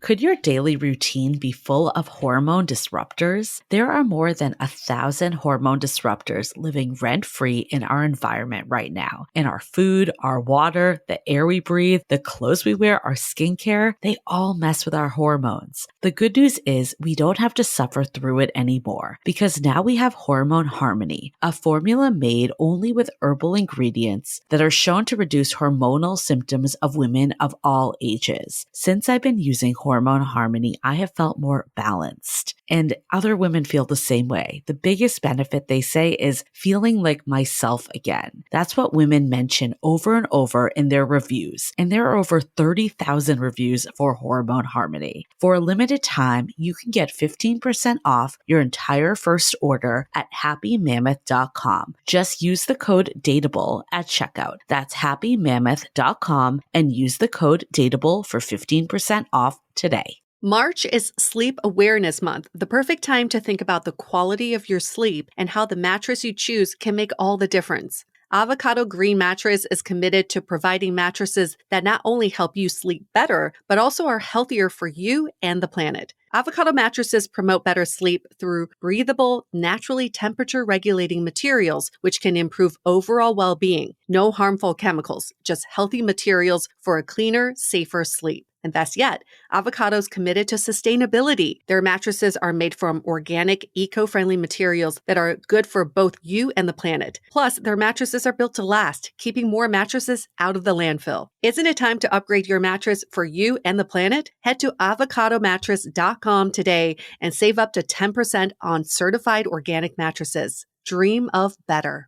Could your daily routine be full of hormone disruptors? There are more than 1,000 hormone disruptors living rent-free in our environment right now. In our food, our water, the air we breathe, the clothes we wear, our skincare, they all mess with our hormones. The good news is we don't have to suffer through it anymore because now we have Hormone Harmony, a formula made only with herbal ingredients that are shown to reduce hormonal symptoms of women of all ages. Since I've been using Hormone Harmony, I have felt more balanced, and other women feel the same way. The biggest benefit, they say, is feeling like myself again. That's what women mention over and over in their reviews, and there are over 30,000 reviews for Hormone Harmony. For a limited time, you can get 15% off your entire first order at happymammoth.com. Just use the code DATEABLE at checkout. That's happymammoth.com and use the code DATEABLE for 15% off today. March is Sleep Awareness Month, the perfect time to think about the quality of your sleep and how the mattress you choose can make all the difference. Avocado Green Mattress is committed to providing mattresses that not only help you sleep better, but also are healthier for you and the planet. Avocado mattresses promote better sleep through breathable, naturally temperature-regulating materials, which can improve overall well-being. No harmful chemicals, just healthy materials for a cleaner, safer sleep. And best yet, Avocado's committed to sustainability. Their mattresses are made from organic, eco-friendly materials that are good for both you and the planet. Plus, their mattresses are built to last, keeping more mattresses out of the landfill. Isn't it time to upgrade your mattress for you and the planet? Head to avocadomattress.com today and save up to 10% on certified organic mattresses. Dream of better.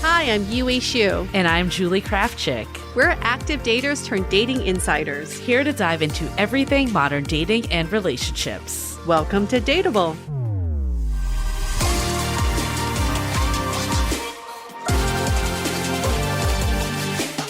Hi, I'm Yue Xu. And I'm Julie Kraftchick. We're active daters turned dating insiders. Here to dive into everything modern dating and relationships. Welcome to Dateable.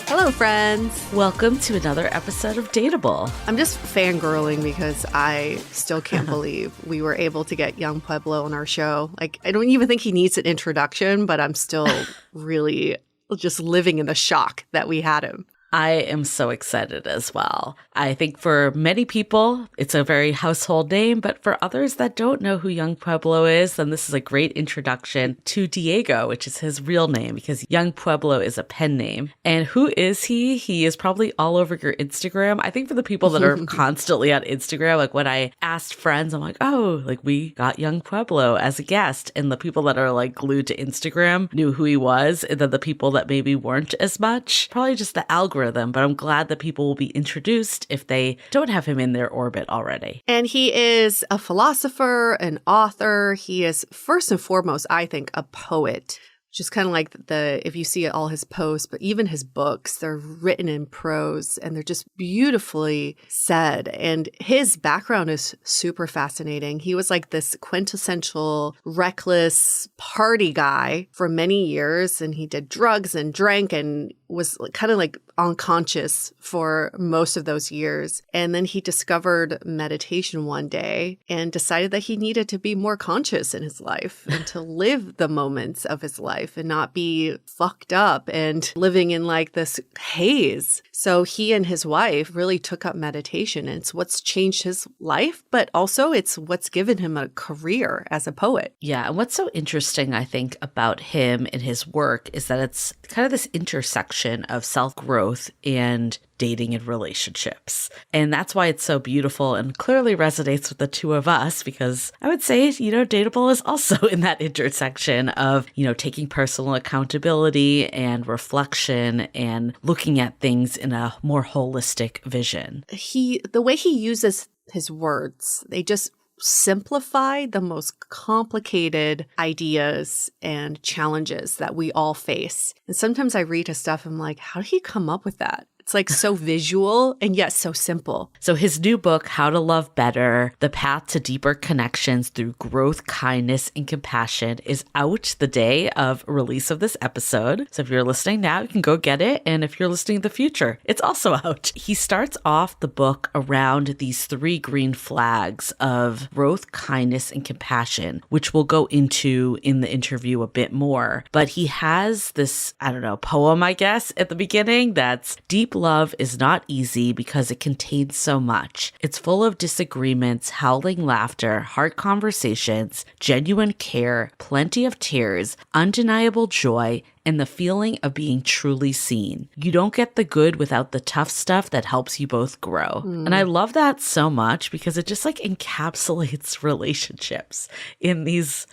Hello, friends. Welcome to another episode of Dateable. I'm just fangirling because I still can't believe we were able to get Yung Pueblo on our show. Like, I don't even think he needs an introduction, but I'm still really just living in the shock that we had him. I am so excited as well. I think for many people, it's a very household name, but for others that don't know who Yung Pueblo is, then this is a great introduction to Diego, which is his real name, because Yung Pueblo is a pen name. And who is he? He is probably all over your Instagram. I think for the people that are constantly on Instagram, like when I asked friends, I'm like, oh, like we got Yung Pueblo as a guest. And the people that are like glued to Instagram knew who he was. And then the people that maybe weren't as much, probably just the algorithm. But I'm glad that people will be introduced if they don't have him in their orbit already. And he is a philosopher, an author. He is first and foremost, I think, a poet. Just kind of like if you see all his posts, but even his books, they're written in prose and they're just beautifully said. And his background is super fascinating. He was like this quintessential reckless party guy for many years, and he did drugs and drank and was kind of like unconscious for most of those years. And then he discovered meditation one day and decided that he needed to be more conscious in his life and to live the moments of his life and not be fucked up and living in like this haze. So he and his wife really took up meditation, and it's what's changed his life, but also it's what's given him a career as a poet. Yeah. And what's so interesting, I think, about him and his work is that it's kind of this intersection of self-growth and dating and relationships. And that's why it's so beautiful and clearly resonates with the two of us, because I would say, Dateable is also in that intersection of, taking personal accountability and reflection and looking at things in a more holistic vision. The way he uses his words, they just simplify the most complicated ideas and challenges that we all face. And sometimes I read his stuff, I'm like, how did he come up with that? It's like so visual and yet so simple. So his new book, How to Love Better, The Path to Deeper Connections Through Growth, Kindness, and Compassion, is out the day of release of this episode. So if you're listening now, you can go get it. And if you're listening in the future, it's also out. He starts off the book around these 3 green flags of growth, kindness, and compassion, which we'll go into in the interview a bit more. But he has this, poem, I guess, at the beginning that's deeply love is not easy because it contains so much. It's full of disagreements, howling laughter, hard conversations, genuine care, plenty of tears, undeniable joy, and the feeling of being truly seen. You don't get the good without the tough stuff that helps you both grow. And I love that so much because it just like encapsulates relationships in these,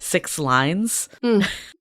6 lines?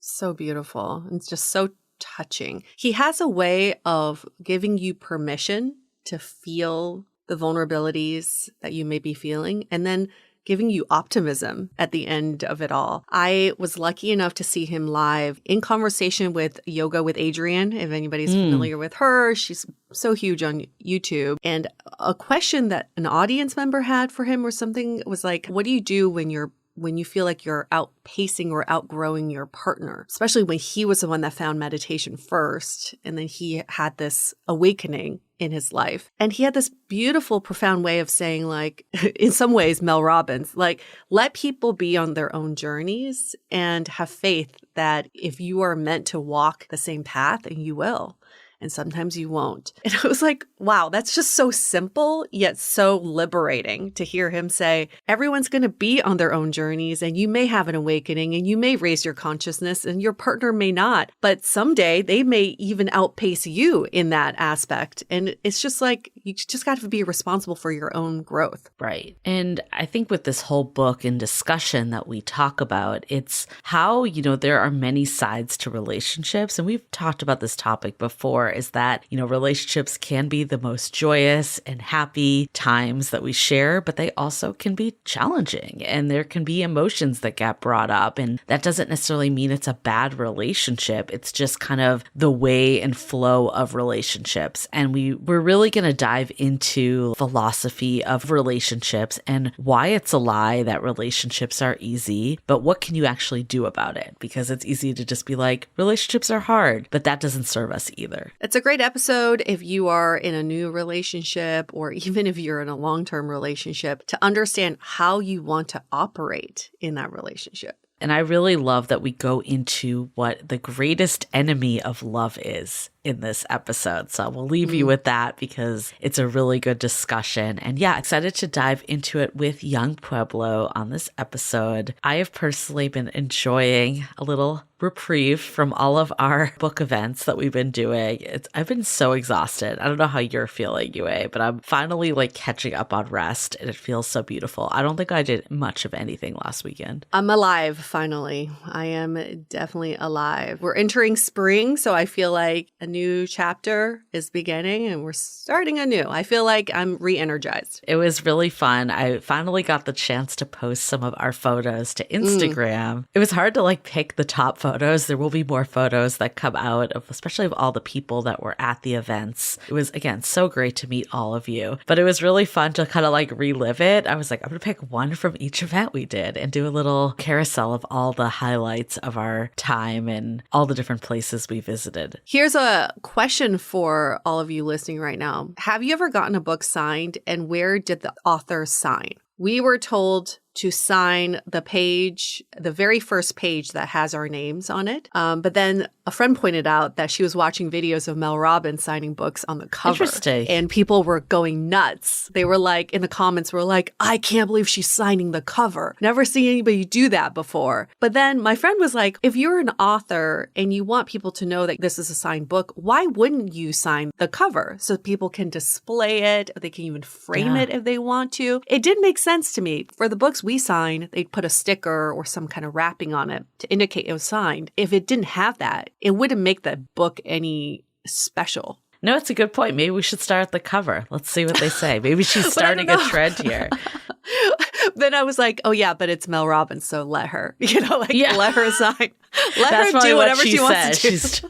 So beautiful. It's just so touching. He has a way of giving you permission to feel the vulnerabilities that you may be feeling and then giving you optimism at the end of it all. I was lucky enough to see him live in conversation with Yoga with Adriene. If anybody's familiar with her, she's so huge on YouTube. And a question that an audience member had for him or something was like, what do you do when you feel like you're outpacing or outgrowing your partner, especially when he was the one that found meditation first. And then he had this awakening in his life. And he had this beautiful, profound way of saying, like, in some ways, Mel Robbins, like, let people be on their own journeys and have faith that if you are meant to walk the same path, and you will. And sometimes you won't. And I was like, wow, that's just so simple, yet so liberating to hear him say, everyone's going to be on their own journeys and you may have an awakening and you may raise your consciousness and your partner may not. But someday they may even outpace you in that aspect. And it's just like, you just got to be responsible for your own growth. Right. And I think with this whole book and discussion that we talk about, it's how, there are many sides to relationships. And we've talked about this topic before. Is that, relationships can be the most joyous and happy times that we share, but they also can be challenging and there can be emotions that get brought up. And that doesn't necessarily mean it's a bad relationship. It's just kind of the way and flow of relationships. And we're really going to dive into philosophy of relationships and why it's a lie that relationships are easy, but what can you actually do about it? Because it's easy to just be like, relationships are hard, but that doesn't serve us either. It's a great episode if you are in a new relationship or even if you're in a long-term relationship to understand how you want to operate in that relationship. And I really love that we go into what the greatest enemy of love is in this episode. So we'll leave you with that because it's a really good discussion. And yeah, excited to dive into it with Yung Pueblo on this episode. I have personally been enjoying a little reprieve from all of our book events that we've been doing. I've been so exhausted. I don't know how you're feeling, Yue, but I'm finally like catching up on rest and it feels so beautiful. I don't think I did much of anything last weekend. I'm alive, finally. I am definitely alive. We're entering spring, so I feel like a new chapter is beginning and we're starting anew. I feel like I'm re-energized. It was really fun. I finally got the chance to post some of our photos to Instagram. It was hard to like pick the top photos. There will be more photos that come out of, especially of all the people that were at the events. It was, again, so great to meet all of you, but it was really fun to kind of like relive it. I was like, I'm going to pick one from each event we did and do a little carousel of all the highlights of our time and all the different places we visited. Here's a question for all of you listening right now. Have you ever gotten a book signed and where did the author sign? We were told to sign the page, the very first page that has our names on it. But then a friend pointed out that she was watching videos of Mel Robbins signing books on the cover. Interesting. And people were going nuts. They were like, in the comments were like, I can't believe she's signing the cover. Never seen anybody do that before. But then my friend was like, if you're an author and you want people to know that this is a signed book, why wouldn't you sign the cover so people can display it? They can even frame it if they want to. It did make sense to me. For the books we signed, they'd put a sticker or some kind of wrapping on it to indicate it was signed. If it didn't have that, it wouldn't make the book any special. No, it's a good point. Maybe we should start at the cover. Let's see what they say. Maybe she's starting a trend here. Then I was like, oh yeah, but it's Mel Robbins, so let her. Let her sign. Let her do whatever she wants to do.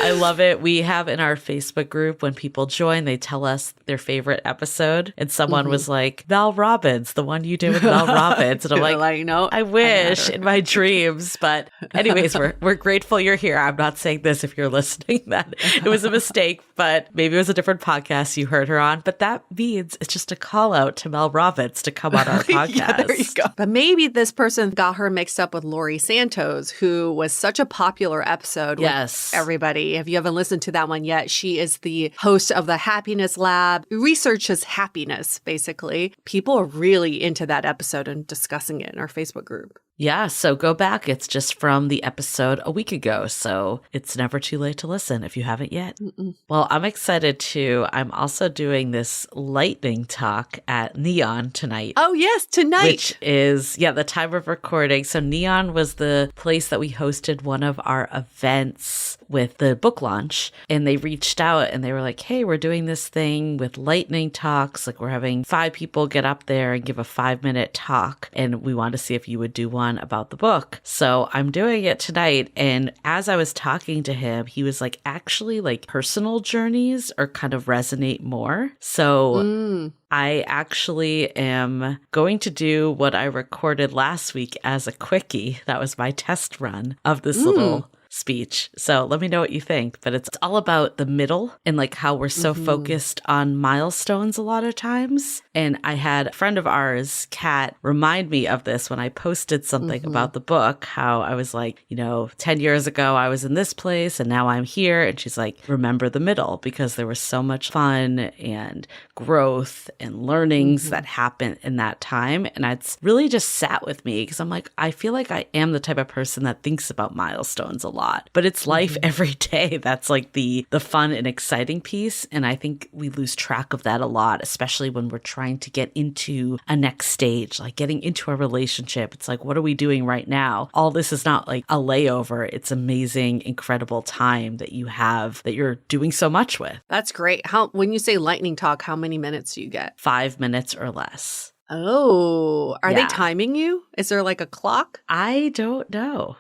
I love it. We have in our Facebook group, when people join, they tell us their favorite episode. And someone was like, Mel Robbins, the one you did with Mel Robbins. And I'm like, no, I wish in my dreams. But anyways, we're grateful you're here. I'm not saying this if you're listening, that it was a mistake, but maybe it was a different podcast you heard her on. But that means it's just a call out to Mel Robbins to come on our podcast. Yeah, there you go. But maybe this person got her mixed up with Lori Santos, who was such a popular episode. Yes. everybody. If you haven't listened to that one yet, she is the host of the Happiness Lab, researches happiness, basically. People are really into that episode and discussing it in our Facebook group. Yeah, so go back. It's just from the episode a week ago, so it's never too late to listen if you haven't yet. Well, I'm excited too. I'm also doing this lightning talk at Neon tonight. Oh, yes, tonight. Which is, the time of recording. So Neon was the place that we hosted one of our events with the book launch, and they reached out and they were like, hey, we're doing this thing with lightning talks. Like, we're having 5 people get up there and give a 5-minute talk, and we want to see if you would do one about the book. So I'm doing it tonight. And as I was talking to him, he was like, actually, like, personal journeys are kind of resonate more. So I actually am going to do what I recorded last week as a quickie. That was my test run of this little speech. So let me know what you think. But it's all about the middle and like how we're so focused on milestones a lot of times. And I had a friend of ours, Kat, remind me of this when I posted something about the book, how I was like, 10 years ago, I was in this place and now I'm here. And she's like, remember the middle, because there was so much fun and growth and learnings that happened in that time. And it's really just sat with me because I'm like, I feel like I am the type of person that thinks about milestones a lot. But it's life every day. That's like the fun and exciting piece. And I think we lose track of that a lot, especially when we're trying to get into a next stage, like getting into a relationship. It's like, what are we doing right now? All this is not like a layover. It's amazing, incredible time that you have that you're doing so much with. That's great. When you say lightning talk, how many minutes do you get? 5 minutes or less. Oh, are they timing you? Is there like a clock? I don't know.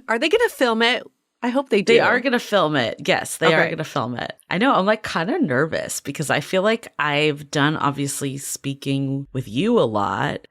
Are they going to film it? I hope they do. They are going to film it. Yes, they are going to film it. I know. I'm like kind of nervous because I feel like I've done obviously speaking with you a lot.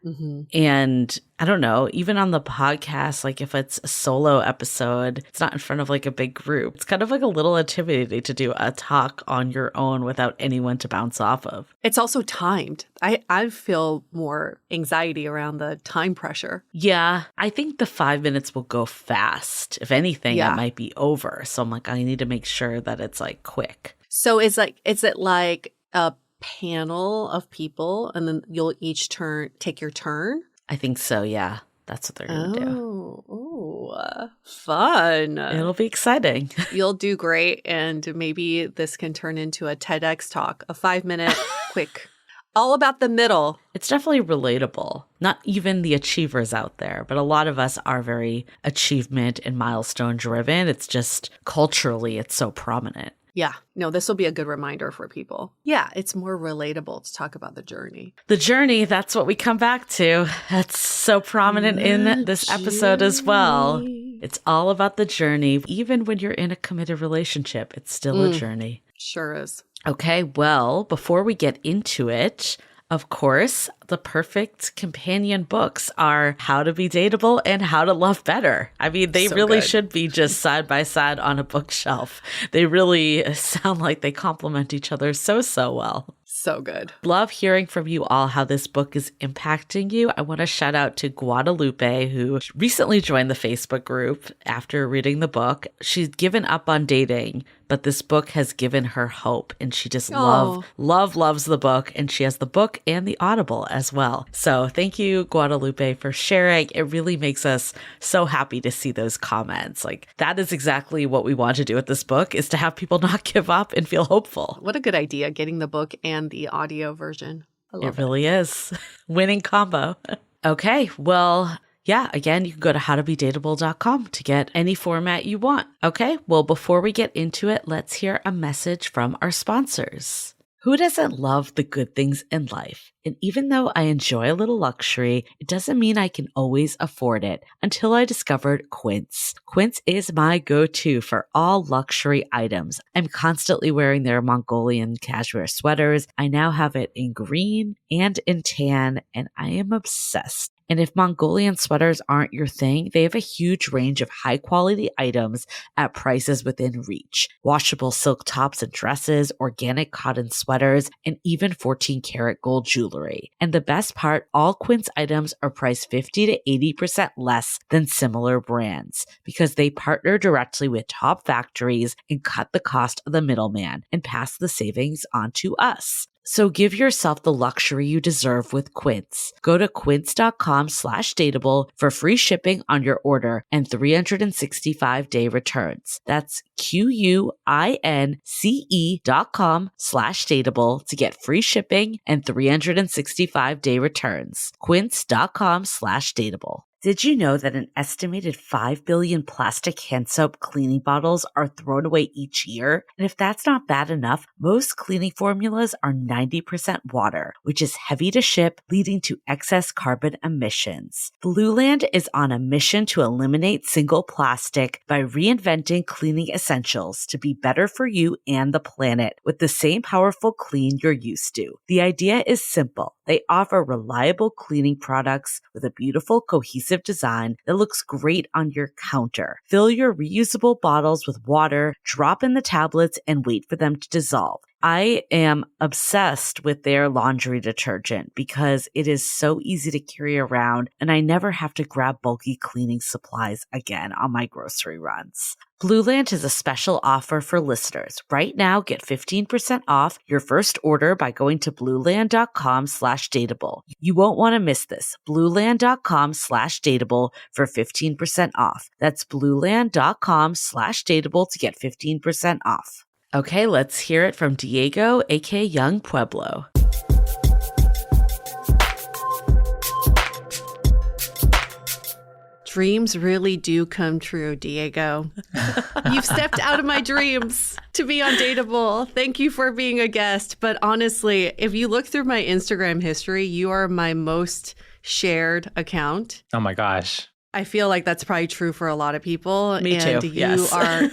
And I don't know, even on the podcast, like if it's a solo episode, it's not in front of like a big group. It's kind of like a little intimidating to do a talk on your own without anyone to bounce off of. It's also timed. I feel more anxiety around the time pressure. Yeah, I think the 5 minutes will go fast. If anything, it might be over. So I'm like, I need to make sure that it's like quick. So is it like a panel of people and then you'll each take your turn? I think so, yeah. That's what they're going to do. Oh, fun. It'll be exciting. You'll do great. And maybe this can turn into a TEDx talk, a 5-minute quick, all about the middle. It's definitely relatable. Not even the achievers out there, but a lot of us are very achievement and milestone driven. It's just culturally, it's so prominent. Yeah. No, this will be a good reminder for people. Yeah, it's more relatable to talk about the journey. The journey, that's what we come back to. That's so prominent in this episode as well. It's all about the journey. Even when you're in a committed relationship, it's still a journey. Sure is. Okay, well, before we get into it, of course, the perfect companion books are How to Be Dateable and How to Love Better. I mean, they really should be just side by side on a bookshelf. They really sound like they complement each other so well. So good. Love hearing from you all how this book is impacting you. I want to shout out to Guadalupe, who recently joined the Facebook group after reading the book. She's given up on dating, but this book has given her hope, and she just loves the book, and she has the book and the Audible as well. So thank you, Guadalupe, for sharing. It really makes us so happy to see those comments. Like, that is exactly what we want to do with this book, is to have people not give up and feel hopeful. What a good idea, getting the book and the audio version. I love it. It really is. Winning combo. Okay, well, yeah, again, you can go to howtobedateable.com to get any format you want. Okay, well, before we get into it, let's hear a message from our sponsors. Who doesn't love the good things in life? And even though I enjoy a little luxury, it doesn't mean I can always afford it until I discovered Quince. Quince is my go-to for all luxury items. I'm constantly wearing their Mongolian cashmere sweaters. I now have it in green and in tan, and I am obsessed. And if Mongolian sweaters aren't your thing, they have a huge range of high quality items at prices within reach. Washable silk tops and dresses, organic cotton sweaters, and even 14 karat gold jewelry. And the best part, all Quince items are priced 50 to 80% less than similar brands because they partner directly with top factories and cut the cost of the middleman and pass the savings on to us. So give yourself the luxury you deserve with Quince. Go to quince.com/dateable for free shipping on your order and 365-day returns. That's QUINCE.com/dateable to get free shipping and 365-day returns. Quince.com/dateable. Did you know that an estimated 5 billion plastic hand soap cleaning bottles are thrown away each year? And if that's not bad enough, most cleaning formulas are 90% water, which is heavy to ship, leading to excess carbon emissions. Blueland is on a mission to eliminate single plastic by reinventing cleaning essentials to be better for you and the planet with the same powerful clean you're used to. The idea is simple. They offer reliable cleaning products with a beautiful, cohesive design that looks great on your counter. Fill your reusable bottles with water, drop in the tablets, and wait for them to dissolve. I am obsessed with their laundry detergent because it is so easy to carry around and I never have to grab bulky cleaning supplies again on my grocery runs. Blueland has a special offer for listeners. Right now, get 15% off your first order by going to blueland.com/dateable. You won't want to miss this. Blueland.com/dateable for 15% off. That's blueland.com/dateable to get 15% off. Okay, let's hear it from Diego, aka Yung Pueblo. Dreams really do come true, Diego. You've stepped out of my dreams to be on Dateable. Thank you for being a guest. But honestly, if you look through my Instagram history, you are my most shared account. Oh my gosh. I feel like that's probably true for a lot of people. Me too, and you yes. are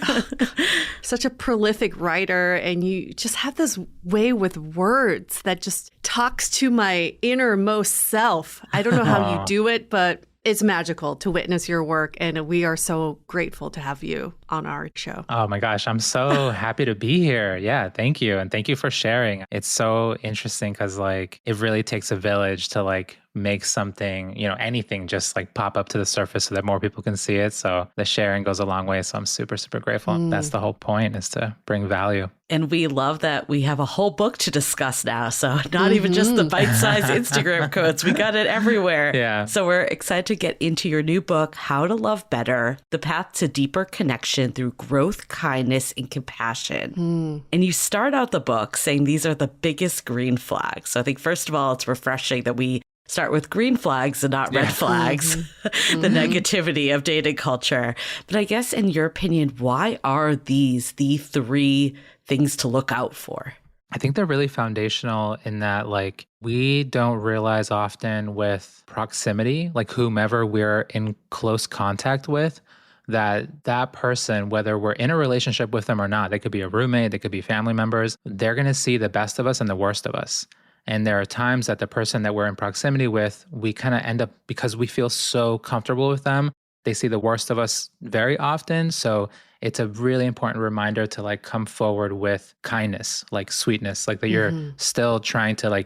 such a prolific writer, and you just have this way with words that just talks to my innermost self. I don't know how you do it, but it's magical to witness your work, and we are so grateful to have you on our show. Oh my gosh, I'm so happy to be here. Yeah, thank you. And thank you for sharing. It's so interesting because it really takes a village to make something, anything just pop up to the surface so that more people can see it. So the sharing goes a long way. So I'm super, super grateful. That's the whole point, is to bring value. And we love that we have a whole book to discuss now. So not even just the bite-sized Instagram quotes. We got it everywhere. Yeah. So we're excited to get into your new book, How to Love Better, The Path to Deeper Connection Through Growth, Kindness, and Compassion. And you start out the book saying these are the biggest green flags. So I think, first of all, it's refreshing that we start with green flags and not red flags, the negativity of dating culture. But I guess in your opinion, why are these the three things to look out for? I think they're really foundational in that we don't realize often with proximity, whomever we're in close contact with, that person, whether we're in a relationship with them or not, they could be a roommate, they could be family members, they're going to see the best of us and the worst of us. And there are times that the person that we're in proximity with, we kind of end up, because we feel so comfortable with them, they see the worst of us very often. So it's a really important reminder to come forward with kindness, sweetness, that you're still trying to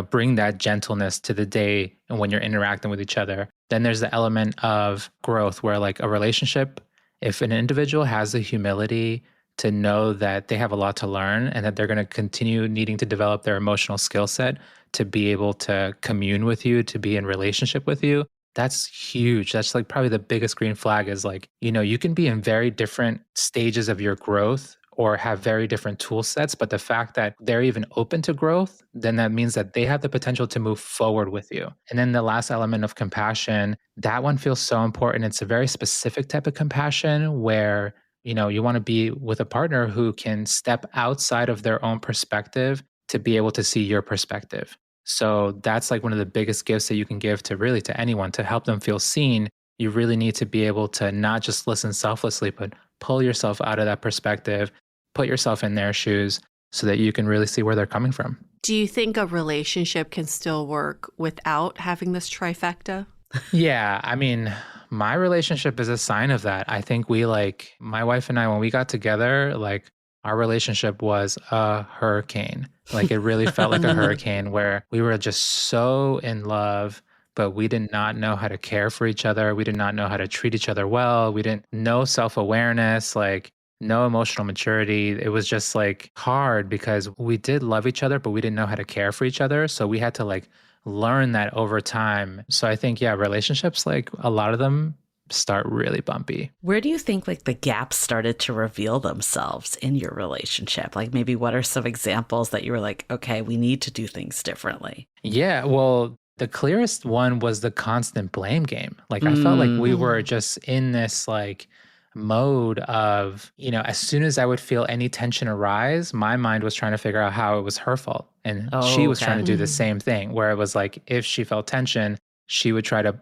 bring that gentleness to the day and when you're interacting with each other. Then there's the element of growth where a relationship, if an individual has the humility to know that they have a lot to learn and that they're going to continue needing to develop their emotional skill set to be able to commune with you, to be in relationship with you, that's huge. That's probably the biggest green flag is you can be in very different stages of your growth or have very different tool sets, but the fact that they're even open to growth, then that means that they have the potential to move forward with you. And then the last element of compassion, that one feels so important. It's a very specific type of compassion where you want to be with a partner who can step outside of their own perspective to be able to see your perspective. So that's one of the biggest gifts that you can give to anyone to help them feel seen. You really need to be able to not just listen selflessly, but pull yourself out of that perspective, put yourself in their shoes so that you can really see where they're coming from. Do you think a relationship can still work without having this trifecta? Yeah, I mean, my relationship is a sign of that. I think we like my wife and I when we got together, like our relationship was a hurricane. Like it really felt like a hurricane where we were just so in love, but we did not know how to care for each other. We did not know how to treat each other well. We didn't know self-awareness, like no emotional maturity. It was just like hard because we did love each other, but we didn't know how to care for each other. So we had to like learn that over time. So I think, yeah, relationships, like a lot of them start really bumpy. Where do you think like the gaps started to reveal themselves in your relationship? Like maybe what are some examples that you were like, okay, we need to do things differently? Yeah, well, the clearest one was the constant blame game. Like I felt like we were just in this like mode of, as soon as I would feel any tension arise, my mind was trying to figure out how it was her fault. And she Oh, was trying okay. to do the same thing, where it was like if she felt tension, she would try to,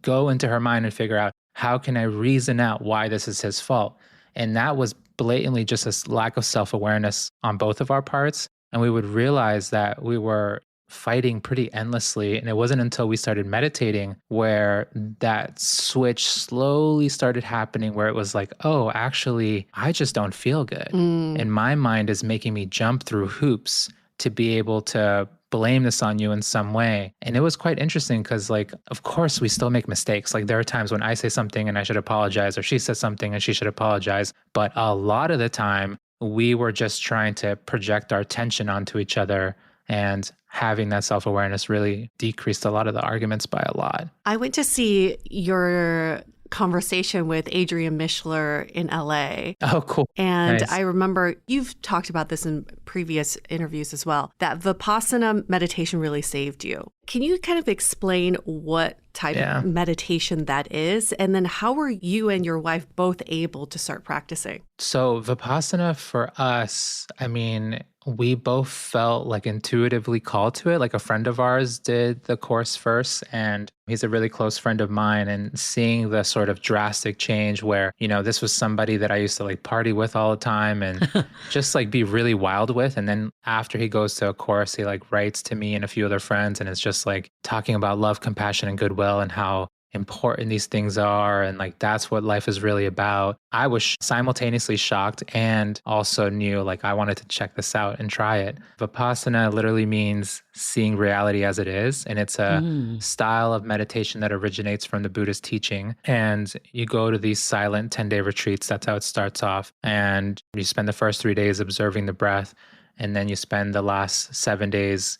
go into her mind and figure out how can I reason out why this is his fault. And that was blatantly just a lack of self-awareness on both of our parts. And we would realize that we were fighting pretty endlessly. And it wasn't until we started meditating where that switch slowly started happening, where it was like, oh, actually, I just don't feel good. And my mind is making me jump through hoops to be able to blame this on you in some way. And it was quite interesting because, like, of course, we still make mistakes. Like, there are times when I say something and I should apologize, or she says something and she should apologize. But a lot of the time, we were just trying to project our tension onto each other, and having that self-awareness really decreased a lot of the arguments by a lot. I went to see your conversation with Adrian Mishler in LA. Oh, cool. And Nice. I remember you've talked about this in previous interviews as well, that Vipassana meditation really saved you. Can you kind of explain what type of meditation that is? And then how were you and your wife both able to start practicing? So Vipassana for us, I mean, we both felt like intuitively called to it. Like a friend of ours did the course first, and he's a really close friend of mine. And seeing the sort of drastic change where, this was somebody that I used to like party with all the time and just like be really wild with. And then after he goes to a course, he like writes to me and a few other friends, and it's just like talking about love, compassion, and goodwill, and how important these things are, and like that's what life is really about. I was simultaneously shocked and also knew like I wanted to check this out and try it. Vipassana literally means seeing reality as it is, and it's a style of meditation that originates from the Buddhist teaching. And you go to these silent 10-day retreats. That's how it starts off, and you spend the first 3 days observing the breath, and then you spend the last 7 days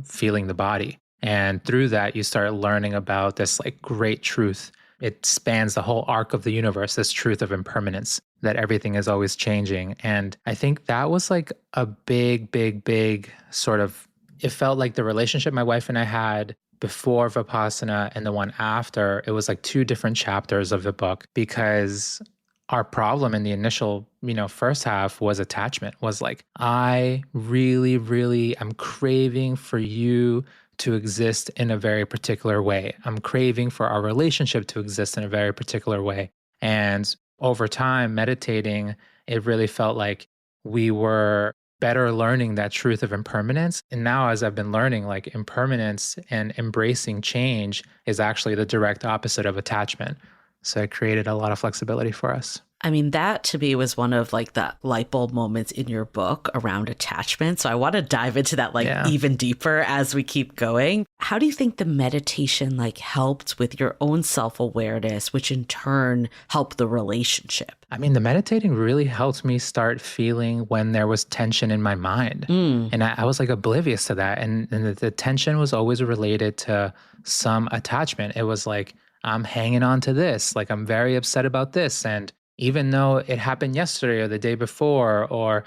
feeling the body. And through that, you start learning about this like great truth. It spans the whole arc of the universe, this truth of impermanence, that everything is always changing. And I think that was like a big, big, big sort of, it felt like the relationship my wife and I had before Vipassana and the one after, it was like two different chapters of the book, because our problem in the initial, first half was attachment, was like, I really, really am craving for you to exist in a very particular way. I'm craving for our relationship to exist in a very particular way. And over time, meditating, it really felt like we were better learning that truth of impermanence. And now, as I've been learning, like impermanence and embracing change is actually the direct opposite of attachment. So it created a lot of flexibility for us. I mean, that to me was one of like the light bulb moments in your book around attachment. So I want to dive into that even deeper as we keep going. How do you think the meditation like helped with your own self-awareness, which in turn helped the relationship? I mean, the meditating really helped me start feeling when there was tension in my mind. And I was like oblivious to that. And the tension was always related to some attachment. It was like, I'm hanging on to this, like I'm very upset about this. And even though it happened yesterday or the day before, or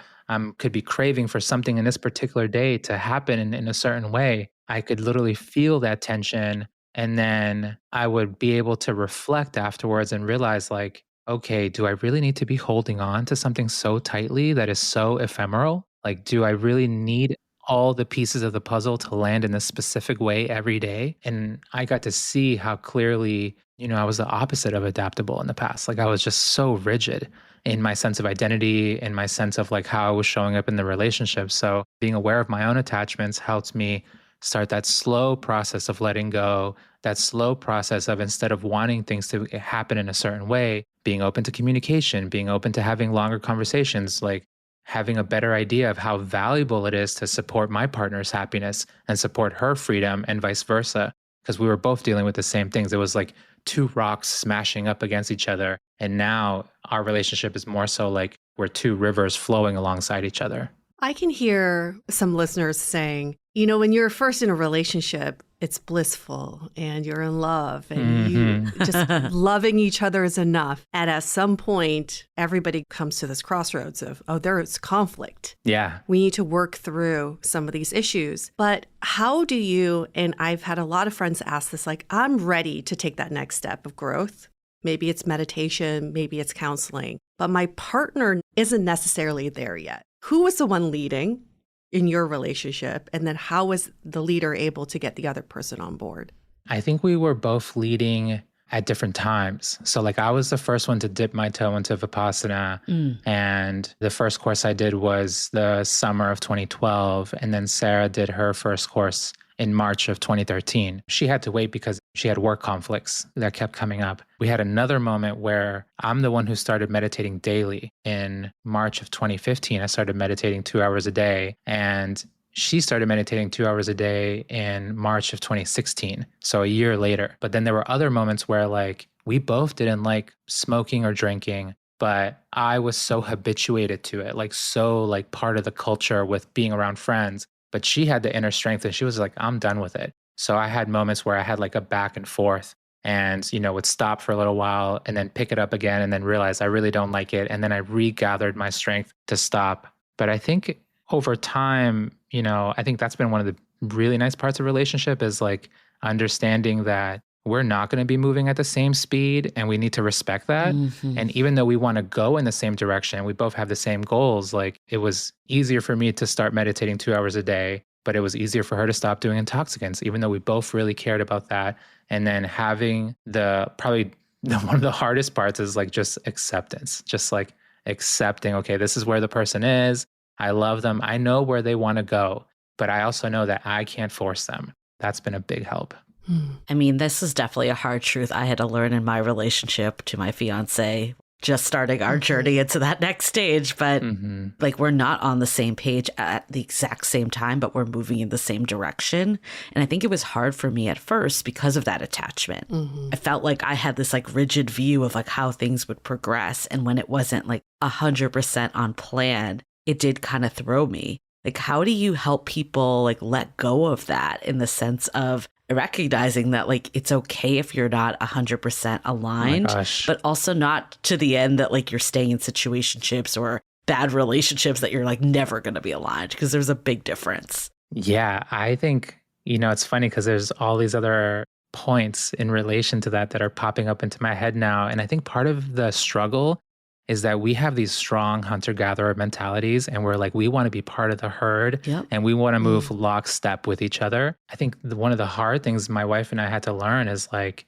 could be craving for something in this particular day to happen in a certain way, I could literally feel that tension. And then I would be able to reflect afterwards and realize like, okay, do I really need to be holding on to something so tightly that is so ephemeral? Like, do I really need all the pieces of the puzzle to land in a specific way every day? And I got to see how clearly, I was the opposite of adaptable in the past. Like I was just so rigid in my sense of identity, in my sense of like how I was showing up in the relationship. So being aware of my own attachments helped me start that slow process of letting go, that slow process of, instead of wanting things to happen in a certain way, being open to communication, being open to having longer conversations, like having a better idea of how valuable it is to support my partner's happiness and support her freedom and vice versa. Because we were both dealing with the same things. It was like two rocks smashing up against each other. And now our relationship is more so like we're two rivers flowing alongside each other. I can hear some listeners saying, you know, when you're first in a relationship, it's blissful and you're in love and you just loving each other is enough. And at some point, everybody comes to this crossroads of, oh, there's conflict. Yeah. We need to work through some of these issues. But how do you, and I've had a lot of friends ask this, like, I'm ready to take that next step of growth. Maybe it's meditation, maybe it's counseling, but my partner isn't necessarily there yet. Who was the one leading in your relationship? And then how was the leader able to get the other person on board? I think we were both leading at different times. So like I was the first one to dip my toe into Vipassana. And the first course I did was the summer of 2012. And then Sarah did her first course in March of 2013. She had to wait because she had work conflicts that kept coming up. We had another moment where I'm the one who started meditating daily. In March of 2015, I started meditating 2 hours a day. And she started meditating 2 hours a day in March of 2016. So a year later. But then there were other moments where like we both didn't like smoking or drinking, but I was so habituated to it, like so like part of the culture with being around friends. But she had the inner strength and she was like, I'm done with it. So I had moments where I had like a back and forth and, you know, would stop for a little while and then pick it up again and then realize I really don't like it. And then I regathered my strength to stop. But I think over time, you know, I think that's been one of the really nice parts of relationship is like understanding that we're not going to be moving at the same speed and we need to respect that. And even though we want to go in the same direction, we both have the same goals. Like it was easier for me to start meditating 2 hours a day, but it was easier for her to stop doing intoxicants, even though we both really cared about that. And then having one of the hardest parts is like just acceptance, just like accepting, okay, this is where the person is. I love them. I know where they want to go, but I also know that I can't force them. That's been a big help. I mean, this is definitely a hard truth I had to learn in my relationship to my fiance, just starting our journey into that next stage. But like, we're not on the same page at the exact same time, but we're moving in the same direction. And I think it was hard for me at first because of that attachment. I felt like I had this like rigid view of like how things would progress. And when it wasn't like 100% on plan, it did kind of throw me. Like, how do you help people like let go of that in the sense of recognizing that like it's okay if you're not 100% aligned, but also not to the end that like you're staying in situationships or bad relationships that you're like never going to be aligned, because there's a big difference. Yeah, I think, you know, it's funny because there's all these other points in relation to that are popping up into my head now. And I think part of the struggle is that we have these strong hunter-gatherer mentalities and we're like, we want to be part of the herd and we want to move lockstep with each other. I think one of the hard things my wife and I had to learn is like,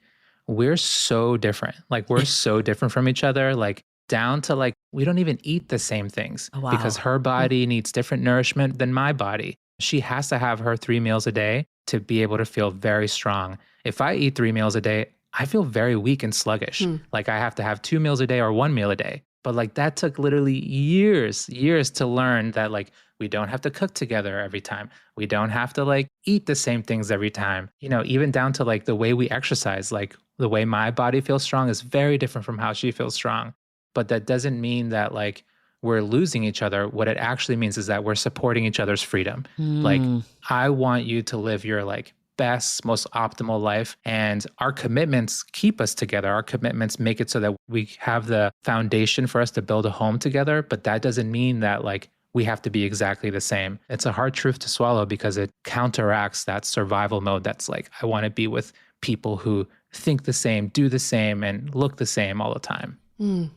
we're so different. Like we're so different from each other, like down to like, we don't even eat the same things because her body needs different nourishment than my body. She has to have her 3 meals a day to be able to feel very strong. If I eat 3 meals a day, I feel very weak and sluggish. Like I have to have 2 meals a day or 1 meal a day. But like that took literally years to learn that like we don't have to cook together every time. We don't have to like eat the same things every time. You know, even down to like the way we exercise, like the way my body feels strong is very different from how she feels strong. But that doesn't mean that like we're losing each other. What it actually means is that we're supporting each other's freedom. Like I want you to live your like best, most optimal life. And our commitments keep us together. Our commitments make it so that we have the foundation for us to build a home together. But that doesn't mean that like we have to be exactly the same. It's a hard truth to swallow because it counteracts that survival mode that's like, I want to be with people who think the same, do the same, and look the same all the time.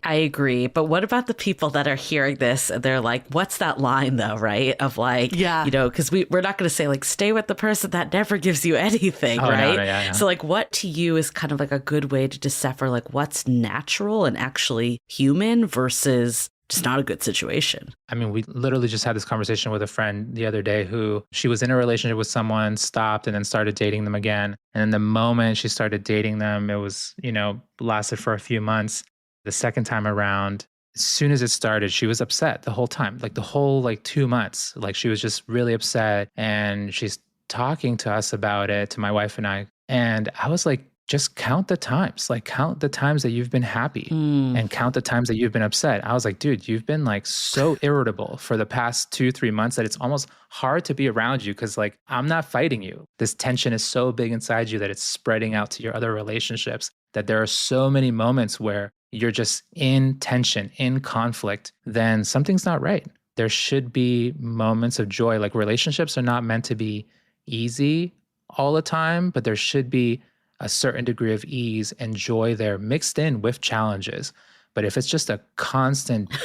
I agree. But what about the people that are hearing this and they're like, what's that line though, right? Of like, you know, because we're not going to say like, stay with the person that never gives you anything, right? No, so like what to you is kind of like a good way to decipher like what's natural and actually human versus just not a good situation. I mean, we literally just had this conversation with a friend the other day who she was in a relationship with someone, stopped, and then started dating them again. And then the moment she started dating them, it was, lasted for a few months. The second time around, as soon as it started, she was upset the whole time, like the whole 2 months. Like she was just really upset. And she's talking to us about it, to my wife and I. And I was like, just count the times, count the times that you've been happy and count the times that you've been upset. I was like, dude, you've been so irritable for the past 2-3 months that it's almost hard to be around you because I'm not fighting you. This tension is so big inside you that it's spreading out to your other relationships, that there are so many moments where you're just in tension, in conflict, then something's not right. There should be moments of joy. Relationships are not meant to be easy all the time, but there should be a certain degree of ease and joy there mixed in with challenges. But if it's just a constant,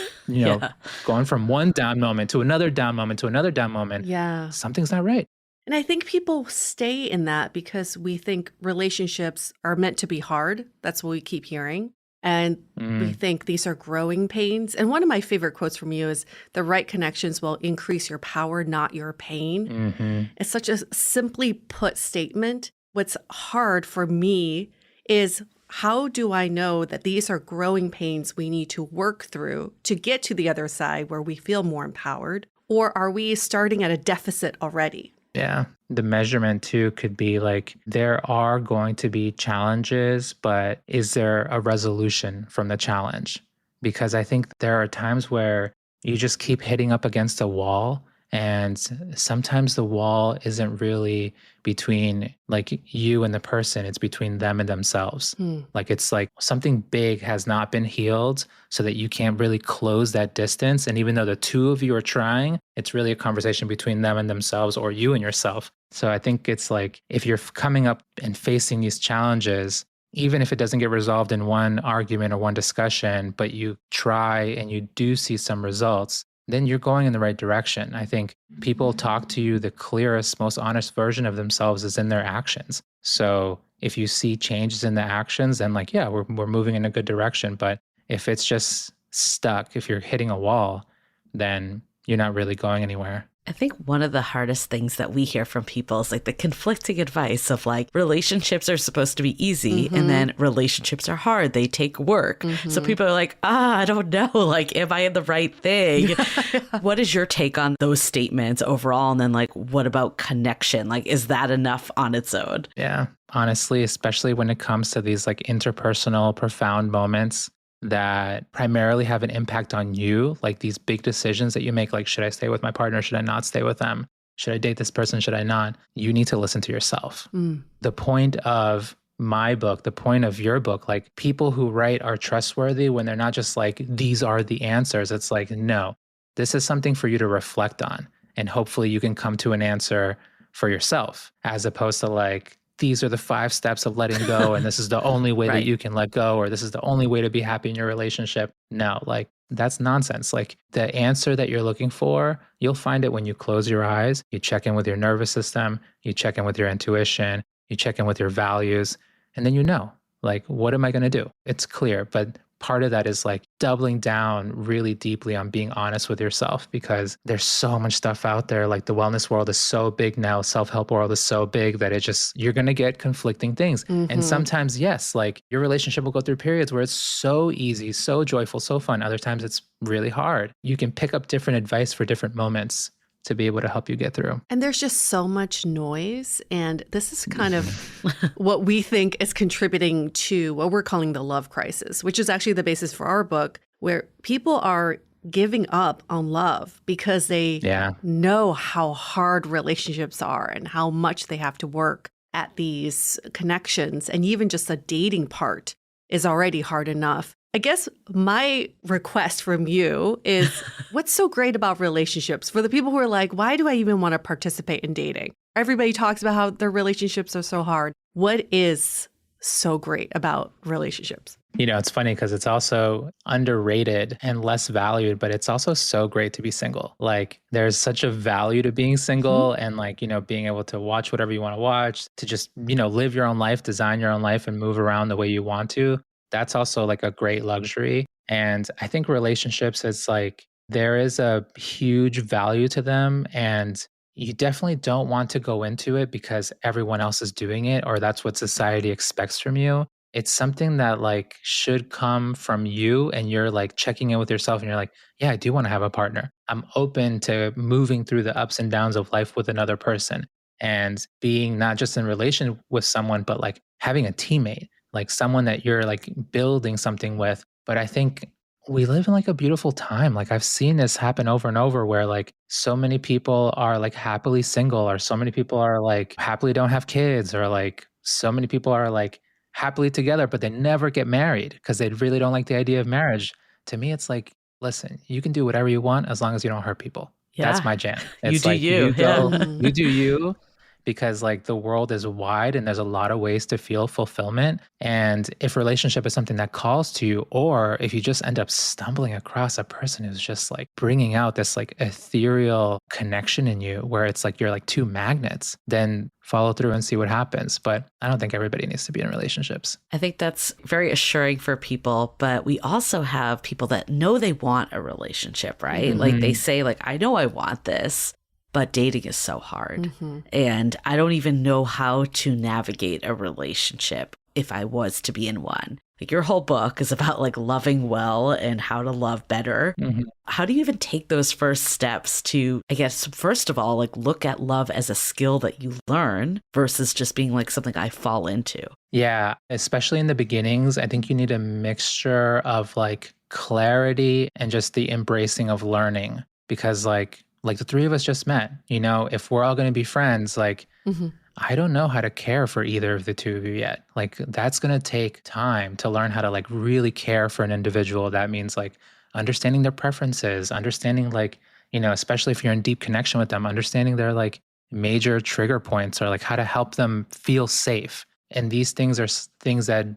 going from one down moment to another down moment to another down moment, something's not right. And I think people stay in that because we think relationships are meant to be hard. That's what we keep hearing. And we think these are growing pains. And one of my favorite quotes from you is, the right connections will increase your power, not your pain. Mm-hmm. It's such a simply put statement. What's hard for me is, how do I know that these are growing pains we need to work through to get to the other side where we feel more empowered? Or are we starting at a deficit already? Yeah. The measurement too could be there are going to be challenges, but is there a resolution from the challenge? Because I think there are times where you just keep hitting up against a wall. And sometimes the wall isn't really between you and the person, it's between them and themselves. It's something big has not been healed so that you can't really close that distance. And even though the two of you are trying, it's really a conversation between them and themselves, or you and yourself. So I think it's if you're coming up and facing these challenges, even if it doesn't get resolved in one argument or one discussion, but you try and you do see some results, then you're going in the right direction. I think people talk to you, the clearest, most honest version of themselves is in their actions. So if you see changes in the actions, then we're moving in a good direction. But if it's just stuck, if you're hitting a wall, then you're not really going anywhere. I think one of the hardest things that we hear from people is the conflicting advice of relationships are supposed to be easy and then relationships are hard. They take work. So people are I don't know. Am I in the right thing? What is your take on those statements overall? And then what about connection? Is that enough on its own? Yeah, honestly, especially when it comes to these interpersonal, profound moments that primarily have an impact on you, these big decisions that you make, should I stay with my partner? Should I not stay with them? Should I date this person? Should I not? You need to listen to yourself. The point of my book, the point of your book, people who write are trustworthy when they're not just these are the answers. It's no, this is something for you to reflect on. And hopefully you can come to an answer for yourself, as opposed to these are the 5 steps of letting go, and this is the only way that you can let go, or this is the only way to be happy in your relationship. No, that's nonsense. The answer that you're looking for, you'll find it when you close your eyes, you check in with your nervous system, you check in with your intuition, you check in with your values, and then what am I going to do? It's clear, but part of that is doubling down really deeply on being honest with yourself, because there's so much stuff out there. The wellness world is so big now, self-help world is so big that you're going to get conflicting things. And sometimes, yes, your relationship will go through periods where it's so easy, so joyful, so fun. Other times it's really hard. You can pick up different advice for different moments to be able to help you get through. And there's just so much noise. And this is kind of what we think is contributing to what we're calling the love crisis, which is actually the basis for our book, where people are giving up on love because they know how hard relationships are and how much they have to work at these connections. And even just the dating part is already hard enough. I guess my request from you is, what's so great about relationships for the people who are why do I even want to participate in dating? Everybody talks about how their relationships are so hard. What is so great about relationships? It's funny because it's also underrated and less valued, but it's also so great to be single. There's such a value to being single and being able to watch whatever you want to watch, to just, live your own life, design your own life and move around the way you want to. that's also like a great luxury. And I think relationships, it's like there is a huge value to them. And you definitely don't want to go into it because everyone else is doing it or that's what society expects from you. It's something that like should come from you and you're like checking in with yourself and you're like, yeah, I do want to have a partner. I'm open to moving through the ups and downs of life with another person and being not just in relation with someone, but like having a teammate, like someone that you're like building something with. But I think we live in like a beautiful time. Like I've seen this happen over and over where like so many people are like happily single or so many people are like happily don't have kids or like so many people are like happily together, but they never get married because they really don't like the idea of marriage. To me, it's like, listen, you can do whatever you want as long as you don't hurt people. That's Yeah. my jam. You It's do like you. you Yeah. go, you do you, because like the world is wide and there's a lot of ways to feel fulfillment. And if relationship is something that calls to you, or if you just end up stumbling across a person who's just like bringing out this like ethereal connection in you where it's like you're like two magnets, then follow through and see what happens. But I don't think everybody needs to be in relationships. I think that's very assuring for people, but we also have people that know they want a relationship, right? Like they say like, I know I want this, but dating is so hard. And I don't even know how to navigate a relationship if I was to be in one. Like your whole book is about like loving well and how to love better. How do you even take those first steps to, I guess, first of all, like look at love as a skill that you learn versus just being like something I fall into? Yeah, especially in the beginnings, I think you need a mixture of like clarity and just the embracing of learning because like the three of us just met, you know, if we're all going to be friends, like I don't know how to care for either of the two of you yet. Like that's going to take time to learn how to like really care for an individual. That means like understanding their preferences, understanding like, you know, especially if you're in deep connection with them, understanding their like major trigger points or like how to help them feel safe. And these things are things that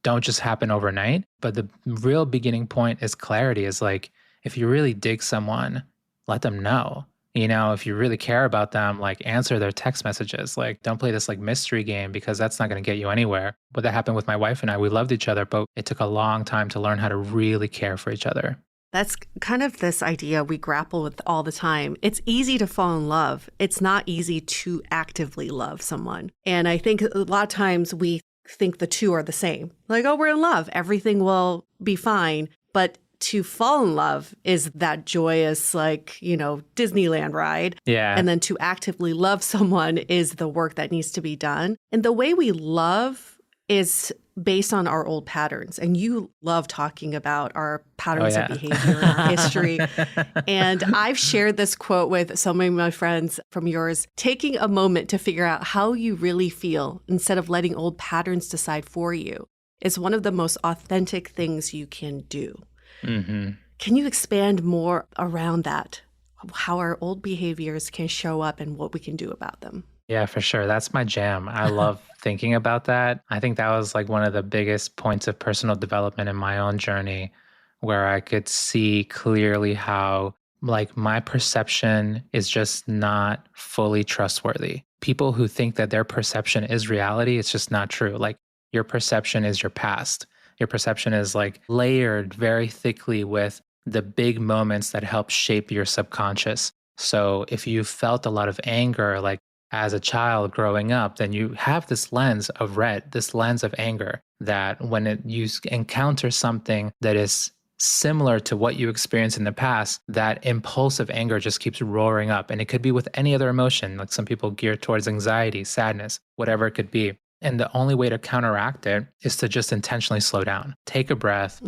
don't just happen overnight, but the real beginning point is clarity is like if you really dig someone, let them know. You know, if you really care about them, like answer their text messages. Like don't play this like mystery game because that's not going to get you anywhere. But that happened with my wife and I. We loved each other, but it took a long time to learn how to really care for each other. That's kind of this idea we grapple with all the time. It's easy to fall in love. It's not easy to actively love someone. And I think a lot of times we think the two are the same. Like, oh, we're in love. Everything will be fine. But to fall in love is that joyous, like, you know, Disneyland ride. Yeah. And then to actively love someone is the work that needs to be done. And the way we love is based on our old patterns. And you love talking about our patterns of behavior and our history. And I've shared this quote with so many of my friends from yours, taking a moment to figure out how you really feel instead of letting old patterns decide for you is one of the most authentic things you can do. Can you expand more around that? How our old behaviors can show up and what we can do about them? Yeah, for sure. That's my jam. I love thinking about that. I think that was like one of the biggest points of personal development in my own journey where I could see clearly how like my perception is just not fully trustworthy. People who think that their perception is reality, it's just not true. Like your perception is your past. Your perception is like layered very thickly with the big moments that help shape your subconscious. So if you felt a lot of anger, like as a child growing up, then you have this lens of red, this lens of anger that when you encounter something that is similar to what you experienced in the past, that impulsive anger just keeps roaring up. And it could be with any other emotion, like some people gear towards anxiety, sadness, whatever it could be. And the only way to counteract it is to just intentionally slow down, take a breath,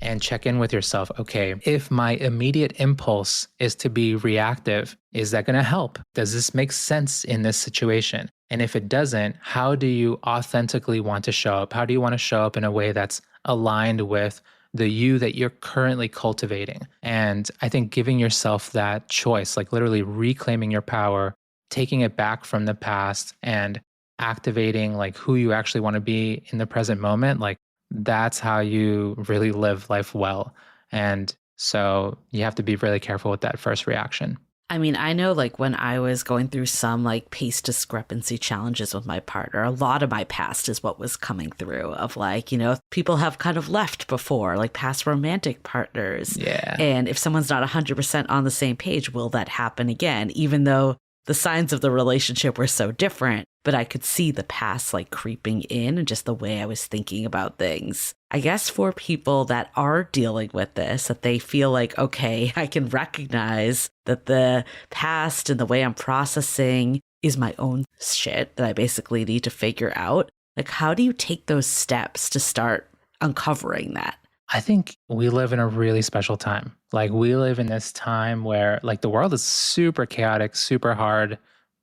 and check in with yourself. Okay, if my immediate impulse is to be reactive, is that going to help? Does this make sense in this situation? And if it doesn't, how do you authentically want to show up? How do you want to show up in a way that's aligned with the you that you're currently cultivating? And I think giving yourself that choice, like literally reclaiming your power, taking it back from the past and activating like who you actually want to be in the present moment, like that's how you really live life well. And so you have to be really careful with that first reaction. I mean, I know like when I was going through some like pace discrepancy challenges with my partner, a lot of my past is what was coming through of like, people have kind of left before, like past romantic partners. Yeah. And if someone's not 100% on the same page, will that happen again? Even though the signs of the relationship were so different, but I could see the past like creeping in and just the way I was thinking about things. I guess for people that are dealing with this, that they feel like, okay, I can recognize that the past and the way I'm processing is my own shit that I basically need to figure out. Like, how do you take those steps to start uncovering that? I think we live in a really special time. Like we live in this time where like the world is super chaotic, super hard,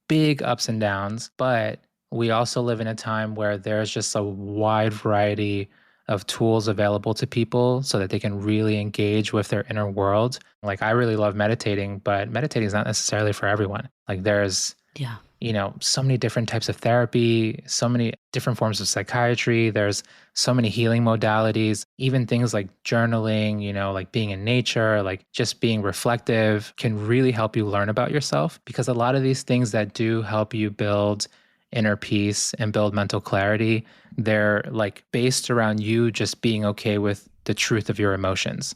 big ups and downs, but we also live in a time where there's just a wide variety of tools available to people so that they can really engage with their inner world. Like I really love meditating, but meditating is not necessarily for everyone. Like there's Yeah. so many different types of therapy, so many different forms of psychiatry. There's so many healing modalities, even things like journaling, like being in nature, like just being reflective can really help you learn about yourself, because a lot of these things that do help you build inner peace and build mental clarity, they're like based around you just being okay with the truth of your emotions.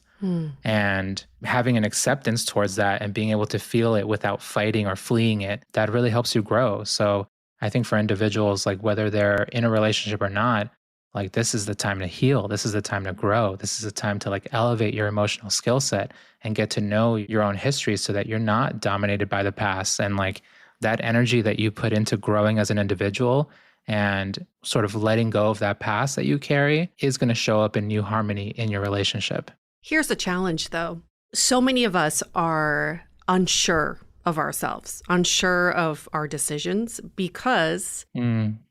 And having an acceptance towards that and being able to feel it without fighting or fleeing it, that really helps you grow. So I think for individuals, like whether they're in a relationship or not, like this is the time to heal. This is the time to grow. This is the time to like elevate your emotional skill set and get to know your own history so that you're not dominated by the past. And like that energy that you put into growing as an individual and sort of letting go of that past that you carry is going to show up in new harmony in your relationship. Here's the challenge, though. So many of us are unsure of ourselves, unsure of our decisions, because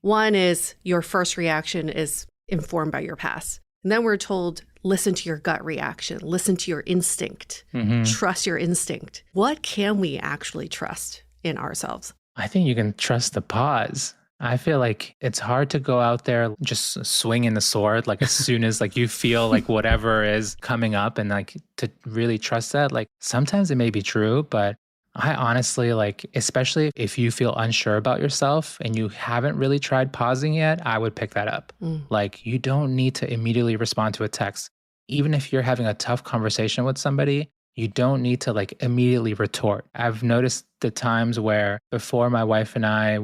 one is your first reaction is informed by your past. And then we're told, listen to your gut reaction, listen to your instinct, trust your instinct. What can we actually trust in ourselves? I think you can trust the pause. I feel like it's hard to go out there just swinging the sword like as soon as like you feel like whatever is coming up, and like to really trust that. Like sometimes it may be true, but I honestly like, especially if you feel unsure about yourself and you haven't really tried pausing yet, I would pick that up. Like you don't need to immediately respond to a text. Even if you're having a tough conversation with somebody, you don't need to like immediately retort. I've noticed the times where before my wife and I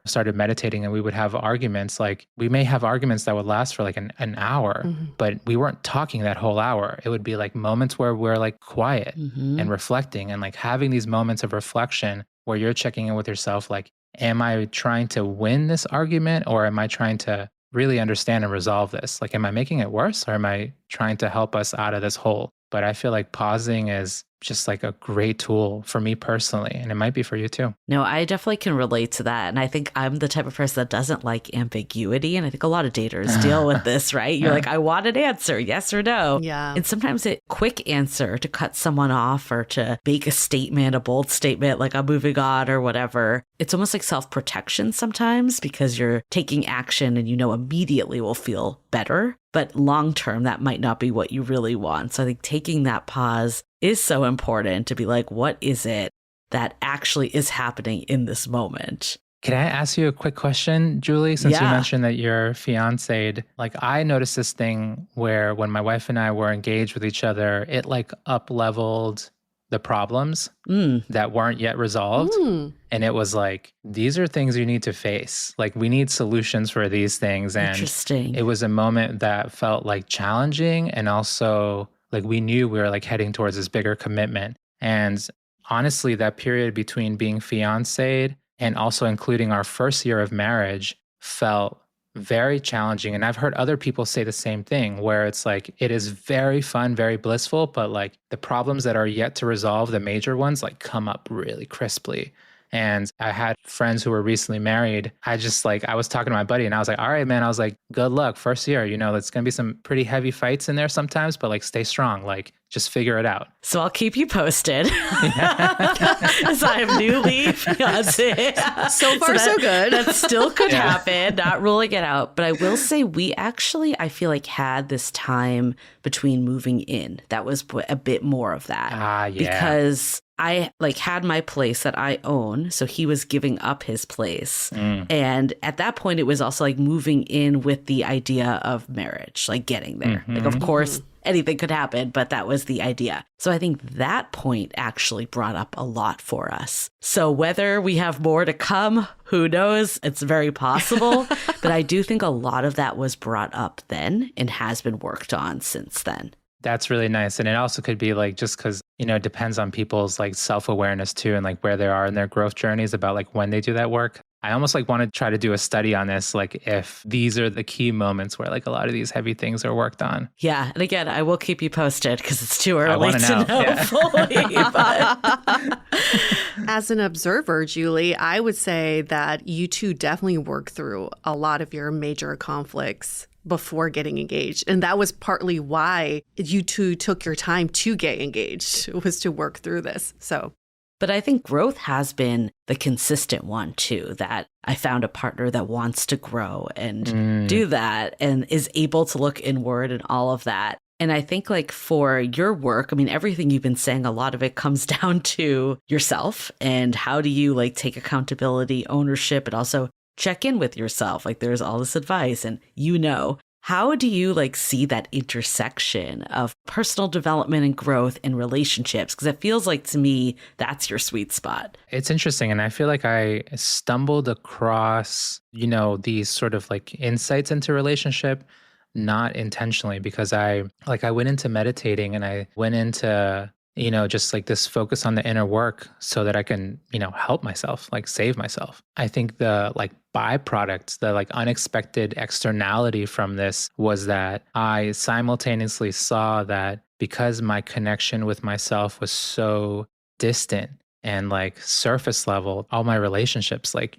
started meditating and we would have arguments, like we may have arguments that would last for like an hour, but we weren't talking that whole hour. It would be like moments where we're like quiet and reflecting and like having these moments of reflection where you're checking in with yourself. Like, am I trying to win this argument or am I trying to really understand and resolve this? Like, am I making it worse or am I trying to help us out of this hole? But I feel like pausing is just like a great tool for me personally, and it might be for you too. No, I definitely can relate to that. And I think I'm the type of person that doesn't like ambiguity. And I think a lot of daters deal with this, right? You're like, I want an answer, yes or no. Yeah. And sometimes a quick answer to cut someone off or to make a statement, a bold statement, like I'm moving on or whatever. It's almost like self-protection sometimes because you're taking action and immediately will feel better. But long term, that might not be what you really want. So I think taking that pause is so important to be like, what is it that actually is happening in this moment? Can I ask you a quick question, Julie? Since you mentioned that you're fiancéed, like I noticed this thing where when my wife and I were engaged with each other, it like up-leveled the problems that weren't yet resolved. And it was like, these are things you need to face. Like we need solutions for these things. And Interesting. it was a moment that felt like challenging. And also like we knew we were like heading towards this bigger commitment. And honestly, that period between being fiancéed and also including our first year of marriage felt very challenging. And I've heard other people say the same thing, where it's like, it is very fun, very blissful, but like the problems that are yet to resolve, the major ones, like come up really crisply. And I had friends who were recently married. I was talking to my buddy and I was like, all right, man, I was like, good luck, first year, it's going to be some pretty heavy fights in there sometimes, but like stay strong, like just figure it out. So I'll keep you posted. As I have new leaf. So far, so good. That still could happen, not ruling it out. But I will say we actually, I feel like, had this time between moving in. That was a bit more of that. Because I had my place that I own. So he was giving up his place. And at that point, it was also like moving in with the idea of marriage, like getting there. Like, of course, anything could happen, but that was the idea. So I think that point actually brought up a lot for us. So whether we have more to come, who knows? It's very possible. But I do think a lot of that was brought up then and has been worked on since then. That's really nice. And it also could be like, just because, it depends on people's like self-awareness too, and like where they are in their growth journeys about like when they do that work. I almost like want to try to do a study on this, like if these are the key moments where like a lot of these heavy things are worked on. Yeah. And again, I will keep you posted because it's too early to know fully. As an observer, Julie, I would say that you two definitely work through a lot of your major conflicts before getting engaged. And that was partly why you two took your time to get engaged, was to work through this. But I think growth has been the consistent one too, that I found a partner that wants to grow and do that and is able to look inward and all of that. And I think like for your work, I mean, everything you've been saying, a lot of it comes down to yourself and how do you like take accountability, ownership, and also check in with yourself. Like there's all this advice and how do you like see that intersection of personal development and growth in relationships? Because it feels like to me, that's your sweet spot. It's interesting. And I feel like I stumbled across, these sort of like insights into relationship, not intentionally, because I went into meditating and I went into just like this focus on the inner work so that I can, help myself, like save myself. I think the like byproduct, the like unexpected externality from this was that I simultaneously saw that because my connection with myself was so distant and like surface level, all my relationships, like,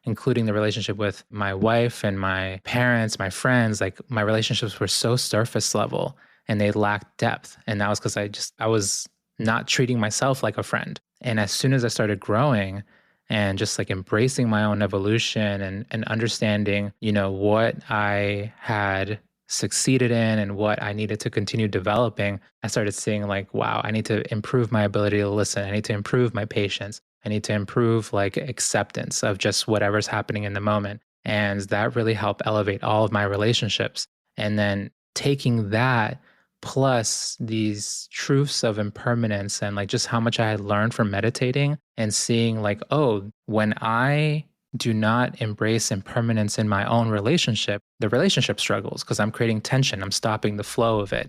including the relationship with my wife and my parents, my friends, like my relationships were so surface level and they lacked depth. And that was because I was not treating myself like a friend. And as soon as I started growing and just like embracing my own evolution and understanding, what I had succeeded in and what I needed to continue developing, I started seeing like, wow, I need to improve my ability to listen. I need to improve my patience. I need to improve like acceptance of just whatever's happening in the moment. And that really helped elevate all of my relationships. And then taking that plus these truths of impermanence and like just how much I had learned from meditating and seeing like, oh, when I do not embrace impermanence in my own relationship, the relationship struggles because I'm creating tension. I'm stopping the flow of it.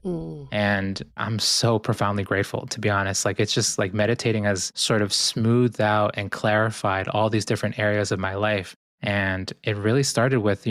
And I'm so profoundly grateful, to be honest. Like it's just like meditating has sort of smoothed out and clarified all these different areas of my life. And it really started with,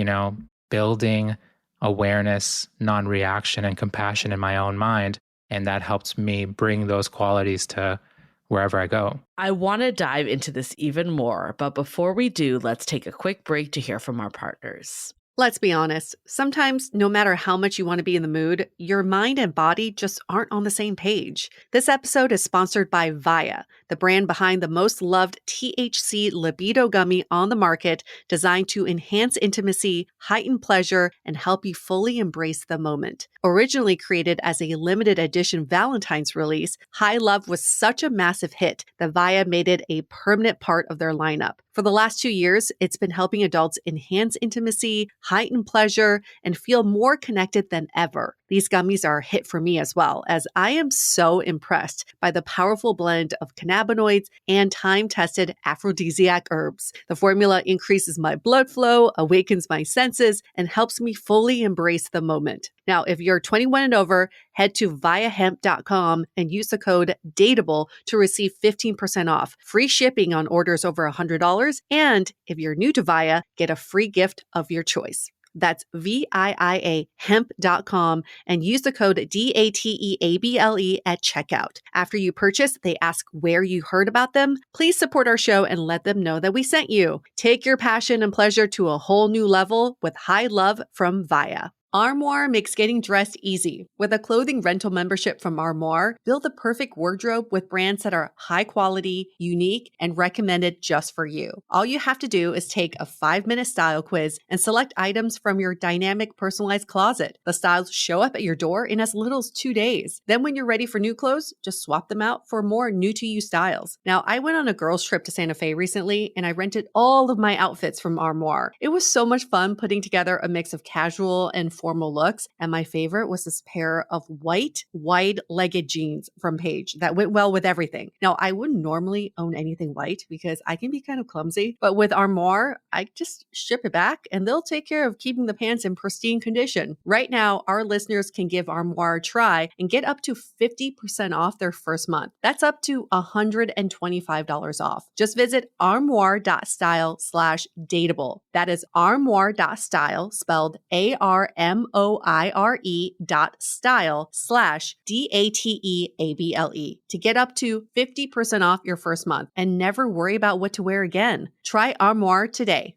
building awareness, non-reaction, and compassion in my own mind. And that helps me bring those qualities to wherever I go. I want to dive into this even more, but before we do, let's take a quick break to hear from our partners. Let's be honest, sometimes no matter how much you want to be in the mood, your mind and body just aren't on the same page. This episode is sponsored by Via, the brand behind the most loved THC libido gummy on the market, designed to enhance intimacy, heighten pleasure, and help you fully embrace the moment. Originally created as a limited edition Valentine's release, High Love was such a massive hit that Via made it a permanent part of their lineup. For the last 2 years, it's been helping adults enhance intimacy, heighten pleasure, and feel more connected than ever. These gummies are a hit for me as well, as I am so impressed by the powerful blend of cannabinoids and time-tested aphrodisiac herbs. The formula increases my blood flow, awakens my senses, and helps me fully embrace the moment. Now, if you're 21 and over, head to viahemp.com and use the code DATEABLE to receive 15% off, free shipping on orders over $100, and if you're new to Via, get a free gift of your choice. That's VIIA hemp.com and use the code DATEABLE at checkout. After you purchase, they ask where you heard about them. Please support our show and let them know that we sent you. Take your passion and pleasure to a whole new level with High Love from Via. Armoire makes getting dressed easy. With a clothing rental membership from Armoire, build the perfect wardrobe with brands that are high quality, unique, and recommended just for you. All you have to do is take a 5-minute style quiz and select items from your dynamic personalized closet. The styles show up at your door in as little as 2 days. Then when you're ready for new clothes, just swap them out for more new to you styles. Now, I went on a girls trip to Santa Fe recently and I rented all of my outfits from Armoire. It was so much fun putting together a mix of casual and formal looks, and my favorite was this pair of white, wide-legged jeans from Paige that went well with everything. Now, I wouldn't normally own anything white because I can be kind of clumsy, but with Armoire, I just ship it back and they'll take care of keeping the pants in pristine condition. Right now, our listeners can give Armoire a try and get up to 50% off their first month. That's up to $125 off. Just visit armoire.style/dateable. That is armoire.style, spelled ARMOIRE.style/DATEABLE to get up to 50% off your first month and never worry about what to wear again. Try Armoire today.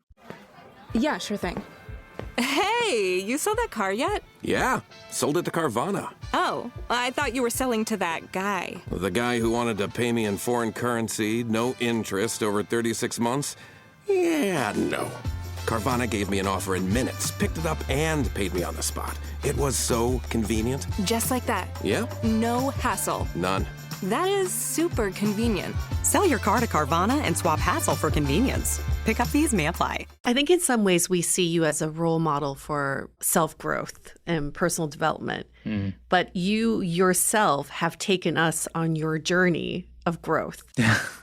Yeah, sure thing. Hey, you sold that car yet? Yeah, sold it to Carvana. Oh, I thought you were selling to that guy. The guy who wanted to pay me in foreign currency, no interest, over 36 months? Yeah, no. Carvana gave me an offer in minutes, picked it up, and paid me on the spot. It was so convenient. Just like that. Yep. No hassle. None. That is super convenient. Sell your car to Carvana and swap hassle for convenience. Pickup fees may apply. I think in some ways we see you as a role model for self-growth and personal development. But you yourself have taken us on your journey of growth.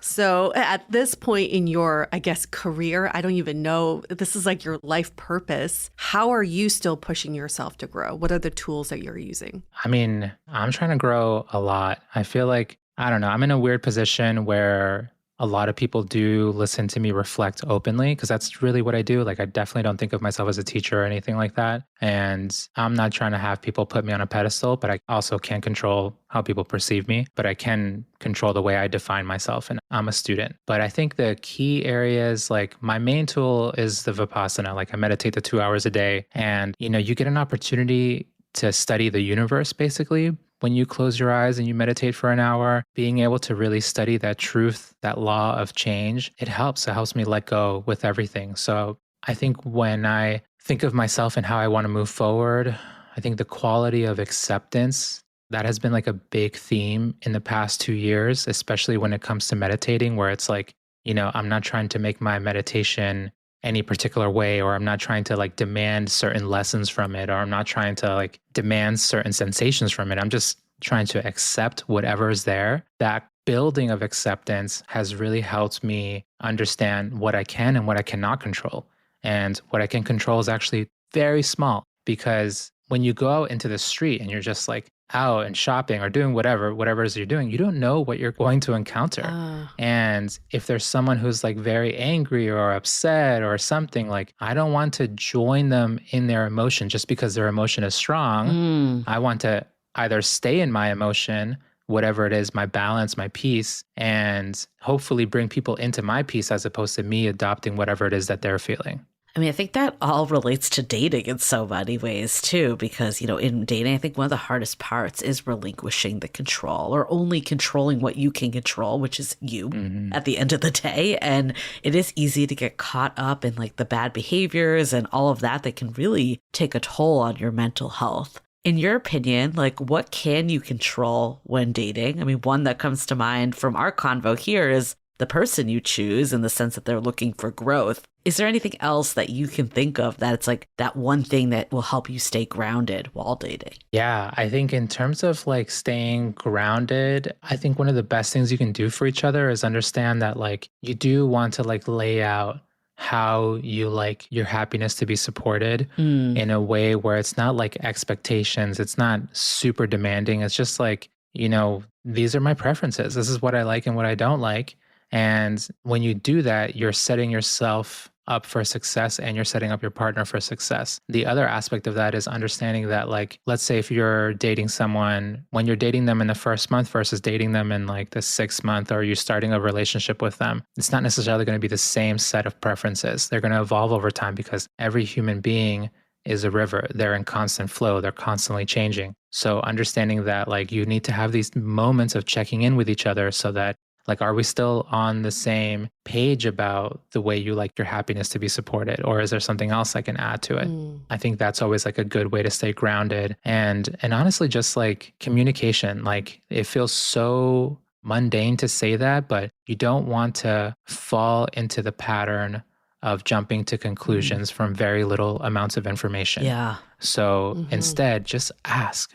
So at this point in your, I guess, career, I don't even know, this is like your life purpose. How are you still pushing yourself to grow? What are the tools that you're using? I mean, I'm trying to grow a lot. I feel like, I don't know, I'm in a weird position where a lot of people do listen to me reflect openly because that's really what I do. Like, I definitely don't think of myself as a teacher or anything like that. And I'm not trying to have people put me on a pedestal, but I also can't control how people perceive me, but I can control the way I define myself. And I'm a student. But I think the key areas, like my main tool is the Vipassana. Like I meditate the 2 hours a day and, you get an opportunity to study the universe basically. When you close your eyes and you meditate for an hour, being able to really study that truth, that law of change, it helps. It helps me let go with everything. So I think when I think of myself and how I want to move forward, I think the quality of acceptance, that has been like a big theme in the past 2 years, especially when it comes to meditating, where it's like, I'm not trying to make my meditation any particular way, or I'm not trying to like demand certain lessons from it, or I'm not trying to like demand certain sensations from it. I'm just trying to accept whatever is there. That building of acceptance has really helped me understand what I can and what I cannot control. And what I can control is actually very small, because when you go out into the street and you're just like out and shopping or doing whatever it is you're doing, you don't know what you're going to encounter. And if there's someone who's like very angry or upset or something, like I don't want to join them in their emotion just because their emotion is strong. I want to either stay in my emotion, whatever it is, my balance, my peace, and hopefully bring people into my peace as opposed to me adopting whatever it is that they're feeling. I mean, I think that all relates to dating in so many ways too, because, in dating, I think one of the hardest parts is relinquishing the control, or only controlling what you can control, which is you at the end of the day. And it is easy to get caught up in like the bad behaviors and all of that can really take a toll on your mental health. In your opinion, like what can you control when dating? I mean, one that comes to mind from our convo here is the person you choose, in the sense that they're looking for growth. Is there anything else that you can think of that it's like that one thing that will help you stay grounded while dating? Yeah, I think in terms of like staying grounded, I think one of the best things you can do for each other is understand that like you do want to like lay out how you like your happiness to be supported in a way where it's not like expectations. It's not super demanding. It's just like, these are my preferences. This is what I like and what I don't like. And when you do that, you're setting yourself up for success and you're setting up your partner for success. The other aspect of that is understanding that, like, let's say if you're dating someone, when you're dating them in the first month versus dating them in like the 6th month, or you're starting a relationship with them, it's not necessarily going to be the same set of preferences. They're going to evolve over time because every human being is a river. They're in constant flow. They're constantly changing. So understanding that like you need to have these moments of checking in with each other so that like, are we still on the same page about the way you like your happiness to be supported? Or is there something else I can add to it? I think that's always like a good way to stay grounded. And honestly, just like communication, like it feels so mundane to say that, but you don't want to fall into the pattern of jumping to conclusions from very little amounts of information. Yeah. So instead, just ask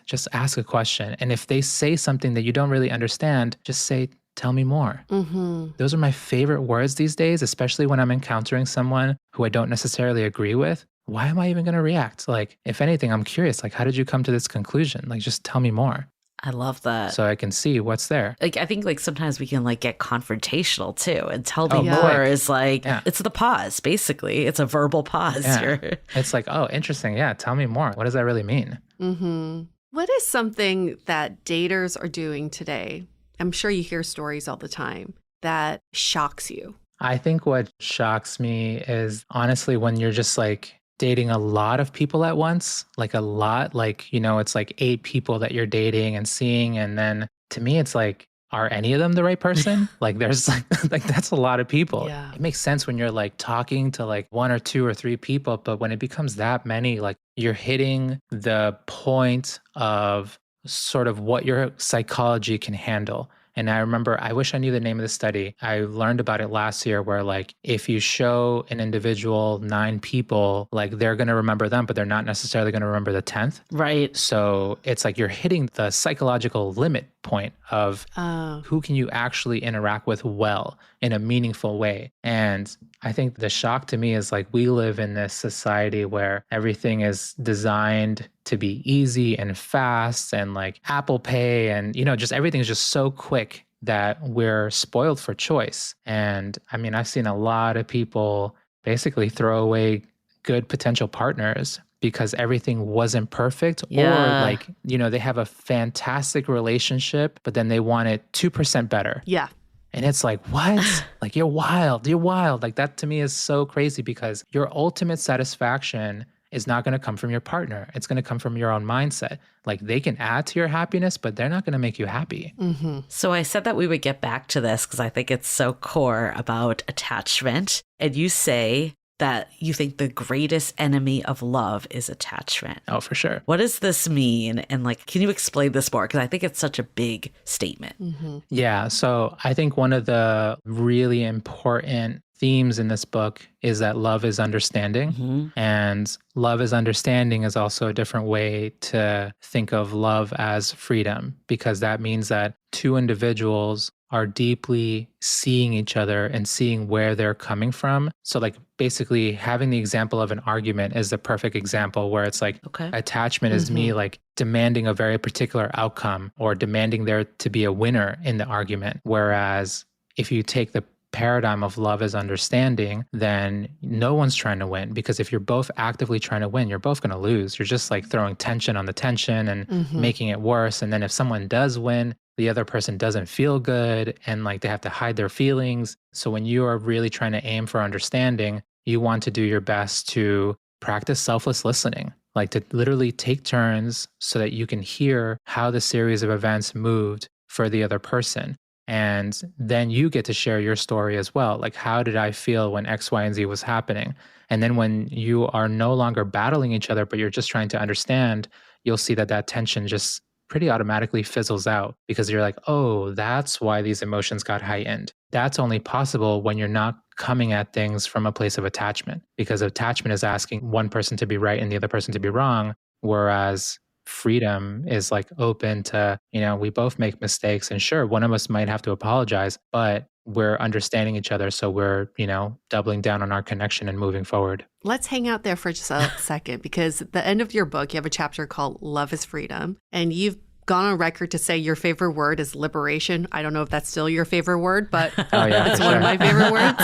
a question. And if they say something that you don't really understand, just say, tell me more. Those are my favorite words these days, especially when I'm encountering someone who I don't necessarily agree with. Why am I even going to react? Like, if anything, I'm curious, like, how did you come to this conclusion? Like, just tell me more. I love that. So I can see what's there. Like, I think like sometimes we can like get confrontational too, and tell me yeah. more is like, Yeah. it's the pause, basically. It's a verbal pause. Yeah. It's like, oh, interesting. Yeah, tell me more. What does that really mean? What is something that daters are doing today? I'm sure you hear stories all the time that shocks you. I think what shocks me is honestly when you're just like dating a lot of people at once, like a lot, like, you know, it's like 8 people that you're dating and seeing. And then to me, it's like, are any of them the right person? Like there's like that's a lot of people. Yeah. It makes sense when you're like talking to like 1 or 2 or 3 people, but when it becomes that many, like you're hitting the point of sort of what your psychology can handle. And I remember, I wish I knew the name of the study. I learned about it last year where like, if you show an individual 9 people, like they're going to remember them, but they're not necessarily going to remember the 10th. Right. So it's like you're hitting the psychological limit point of who can you actually interact with well in a meaningful way. And I think the shock to me is like we live in this society where everything is designed to be easy and fast and like Apple Pay and, you know, just everything is just so quick that we're spoiled for choice. And I mean, I've seen a lot of people basically throw away good potential partners because everything wasn't perfect or like, you know, they have a fantastic relationship, but then they want it 2% better. Yeah. And it's like, what? Like, you're wild. You're wild. Like, that to me is so crazy because your ultimate satisfaction is not going to come from your partner. It's going to come from your own mindset. Like, they can add to your happiness, but they're not going to make you happy. So I said that we would get back to this because I think it's so core about attachment. And you say that you think the greatest enemy of love is attachment. Oh, for sure. What does this mean? And like, can you explain this more? Because I think it's such a big statement. Yeah. So I think one of the really important themes in this book is that love is understanding. And love is understanding is also a different way to think of love as freedom, because that means that 2 individuals are deeply seeing each other and seeing where they're coming from. So like basically having the example of an argument is the perfect example where it's like attachment is me like demanding a very particular outcome or demanding there to be a winner in the argument. Whereas if you take the paradigm of love as understanding, then no one's trying to win, because if you're both actively trying to win, you're both going to lose. You're just like throwing tension on the tension and making it worse. And then if someone does win, the other person doesn't feel good and like they have to hide their feelings. So when you are really trying to aim for understanding, you want to do your best to practice selfless listening, like to literally take turns so that you can hear how the series of events moved for the other person. And then you get to share your story as well. Like, how did I feel when X, Y, and Z was happening? And then when you are no longer battling each other, but you're just trying to understand, you'll see that that tension just pretty automatically fizzles out because you're like, oh, that's why these emotions got heightened. That's only possible when you're not coming at things from a place of attachment, because attachment is asking one person to be right and the other person to be wrong. Whereas freedom is like open to, you know, we both make mistakes and sure, one of us might have to apologize, but we're understanding each other. So we're, you know, doubling down on our connection and moving forward. Let's hang out there for just a second, because at the end of your book, you have a chapter called Love is Freedom, and you've gone on record to say your favorite word is liberation. I don't know if that's still your favorite word, but it's one of my favorite words.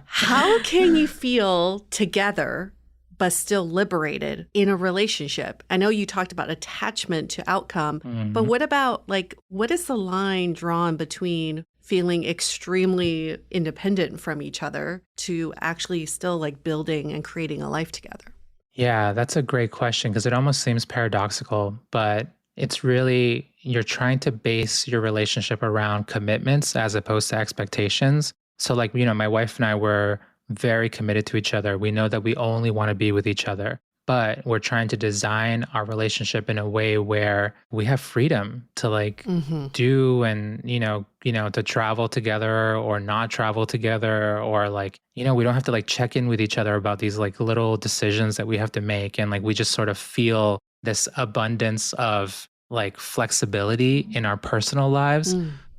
How can you feel together but still liberated in a relationship? I know you talked about attachment to outcome, but what about like, what is the line drawn between feeling extremely independent from each other to actually still like building and creating a life together? Yeah, that's a great question because it almost seems paradoxical, but it's really you're trying to base your relationship around commitments as opposed to expectations. So, like, my wife and I were very committed to each other. We know that we only want to be with each other, but we're trying to design our relationship in a way where we have freedom to like do and, to travel together or not travel together or like, we don't have to like check in with each other about these like little decisions that we have to make. And like we just sort of feel this abundance of like flexibility in our personal lives.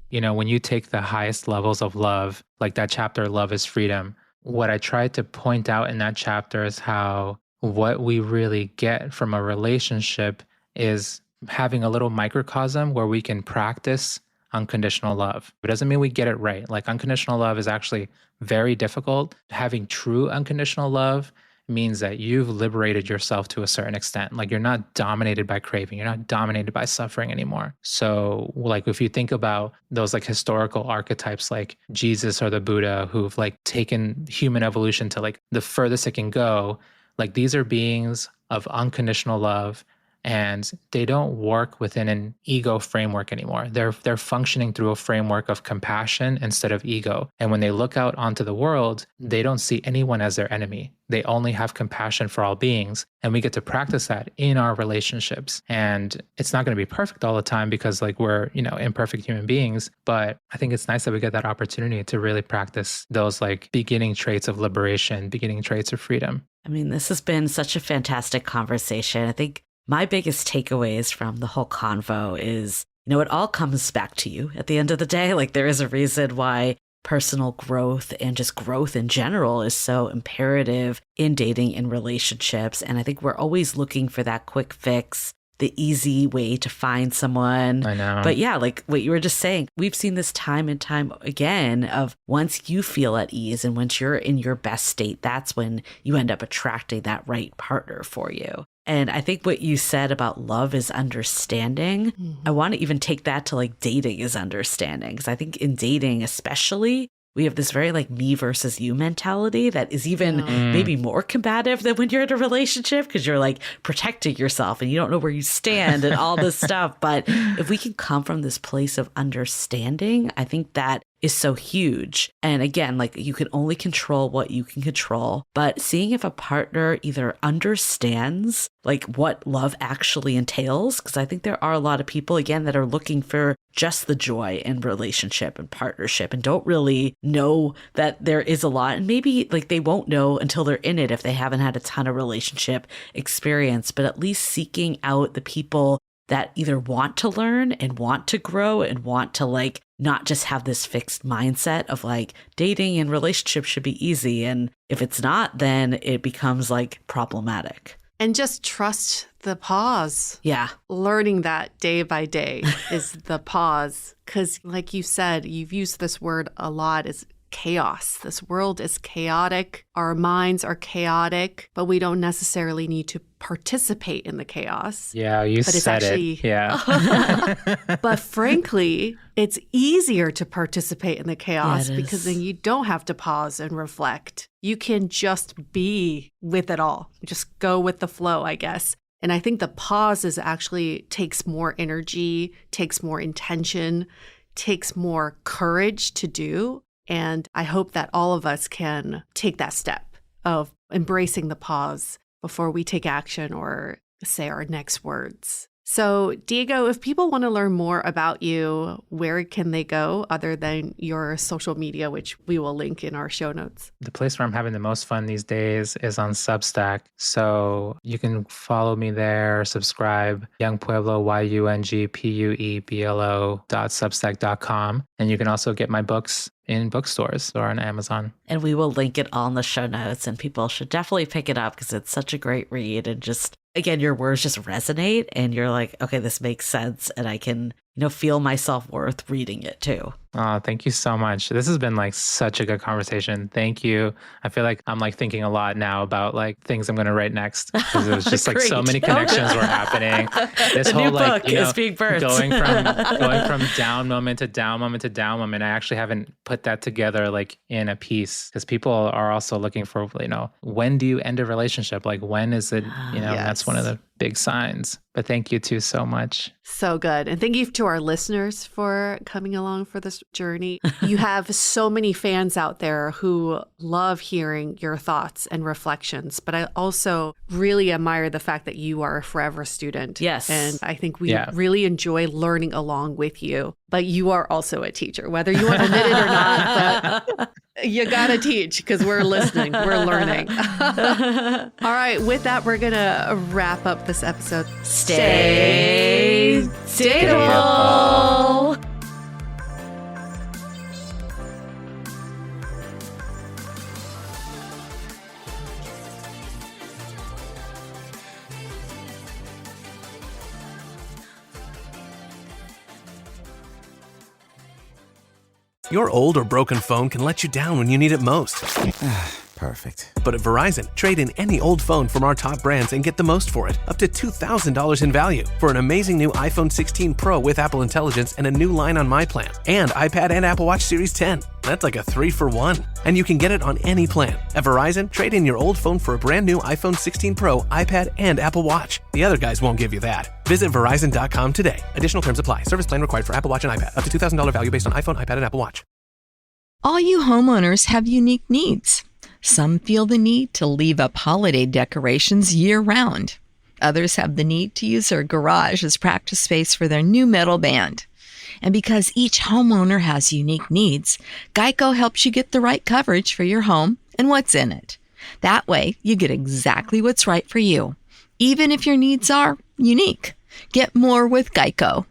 When you take the highest levels of love, like that chapter, Love is Freedom, what I tried to point out in that chapter is how what we really get from a relationship is having a little microcosm where we can practice unconditional love. It doesn't mean we get it right. Like unconditional love is actually very difficult. Having true unconditional love means that you've liberated yourself to a certain extent. Like you're not dominated by craving, you're not dominated by suffering anymore. So like if you think about those like historical archetypes like Jesus or the Buddha who've like taken human evolution to like the furthest it can go, like these are beings of unconditional love and they don't work within an ego framework anymore. They're functioning through a framework of compassion instead of ego. And when they look out onto the world, they don't see anyone as their enemy. They only have compassion for all beings. And we get to practice that in our relationships. And it's not going to be perfect all the time because like we're, imperfect human beings. But I think it's nice that we get that opportunity to really practice those like beginning traits of liberation, beginning traits of freedom. I mean, this has been such a fantastic conversation. I think my biggest takeaways from the whole convo is, it all comes back to you at the end of the day. Like there is a reason why personal growth and just growth in general is so imperative in dating and relationships. And I think we're always looking for that quick fix, the easy way to find someone. I know. But yeah, like what you were just saying, we've seen this time and time again of once you feel at ease and once you're in your best state, that's when you end up attracting that right partner for you. And I think what you said about love is understanding. I want to even take that to like dating is understanding. Because I think in dating especially, we have this very like me versus you mentality that is even maybe more combative than when you're in a relationship because you're like protecting yourself and you don't know where you stand and all this stuff. But if we can come from this place of understanding, I think that is so huge. And again, like you can only control what you can control, but seeing if a partner either understands like what love actually entails, because I think there are a lot of people, again, that are looking for just the joy in relationship and partnership and don't really know that there is a lot. And maybe like they won't know until they're in it if they haven't had a ton of relationship experience, but at least seeking out the people that either want to learn and want to grow and want to like not just have this fixed mindset of like dating and relationships should be easy. And if it's not, then it becomes like problematic. And just trust the pause. Yeah. Learning that day by day is the pause. Because like you said, you've used this word a lot, is chaos. This world is chaotic. Our minds are chaotic, but we don't necessarily need to participate in the chaos. Yeah, you but it's said actually, it. Yeah. But frankly, it's easier to participate in the chaos because then you don't have to pause and reflect. You can just be with it all. Just go with the flow, I guess. And I think the pause is actually takes more energy, takes more intention, takes more courage to do. And I hope that all of us can take that step of embracing the pause before we take action or say our next words. So, Diego, if people want to learn more about you, where can they go other than your social media, which we will link in our show notes? The place where I'm having the most fun these days is on Substack. So you can follow me there, subscribe, Yung Pueblo, YUNGPUEBLO.substack.com. And you can also get my books in bookstores or on Amazon. And we will link it all in the show notes and people should definitely pick it up because it's such a great read and just, again, your words just resonate and you're like, okay, this makes sense. And I can, feel my self-worth reading it too. Oh, thank you so much. This has been like such a good conversation. Thank you. I feel like I'm like thinking a lot now about like things I'm going to write next, because it was just like so many connections were happening. This the whole new like, book you know, is being birthed. going from down moment to down moment to down moment. I actually haven't put that together like in a piece, because people are also looking for, you know, when do you end a relationship? Like when is it, you know, that's one of the big signs. But thank you too so much. So good. And thank you to our listeners for coming along for this journey. You have so many fans out there who love hearing your thoughts and reflections, but I also really admire the fact that you are a forever student. Yes. And I think we really enjoy learning along with you. But you are also a teacher, whether you want to admit it or not. But you got to teach, because we're listening. We're learning. All right. With that, we're going to wrap up this episode. Stay dateable. Your old or broken phone can let you down when you need it most. Perfect. But at Verizon, trade in any old phone from our top brands and get the most for it, up to $2,000 in value, for an amazing new iPhone 16 Pro with Apple Intelligence and a new line on My Plan, and iPad and Apple Watch Series 10. That's like a 3-for-1. And you can get it on any plan. At Verizon, trade in your old phone for a brand new iPhone 16 Pro, iPad, and Apple Watch. The other guys won't give you that. Visit Verizon.com today. Additional terms apply. Service plan required for Apple Watch and iPad. Up to $2,000 value based on iPhone, iPad, and Apple Watch. All you homeowners have unique needs. Some feel the need to leave up holiday decorations year-round. Others have the need to use their garage as practice space for their new metal band. And because each homeowner has unique needs, Geico helps you get the right coverage for your home and what's in it. That way, you get exactly what's right for you, even if your needs are unique. Get more with Geico.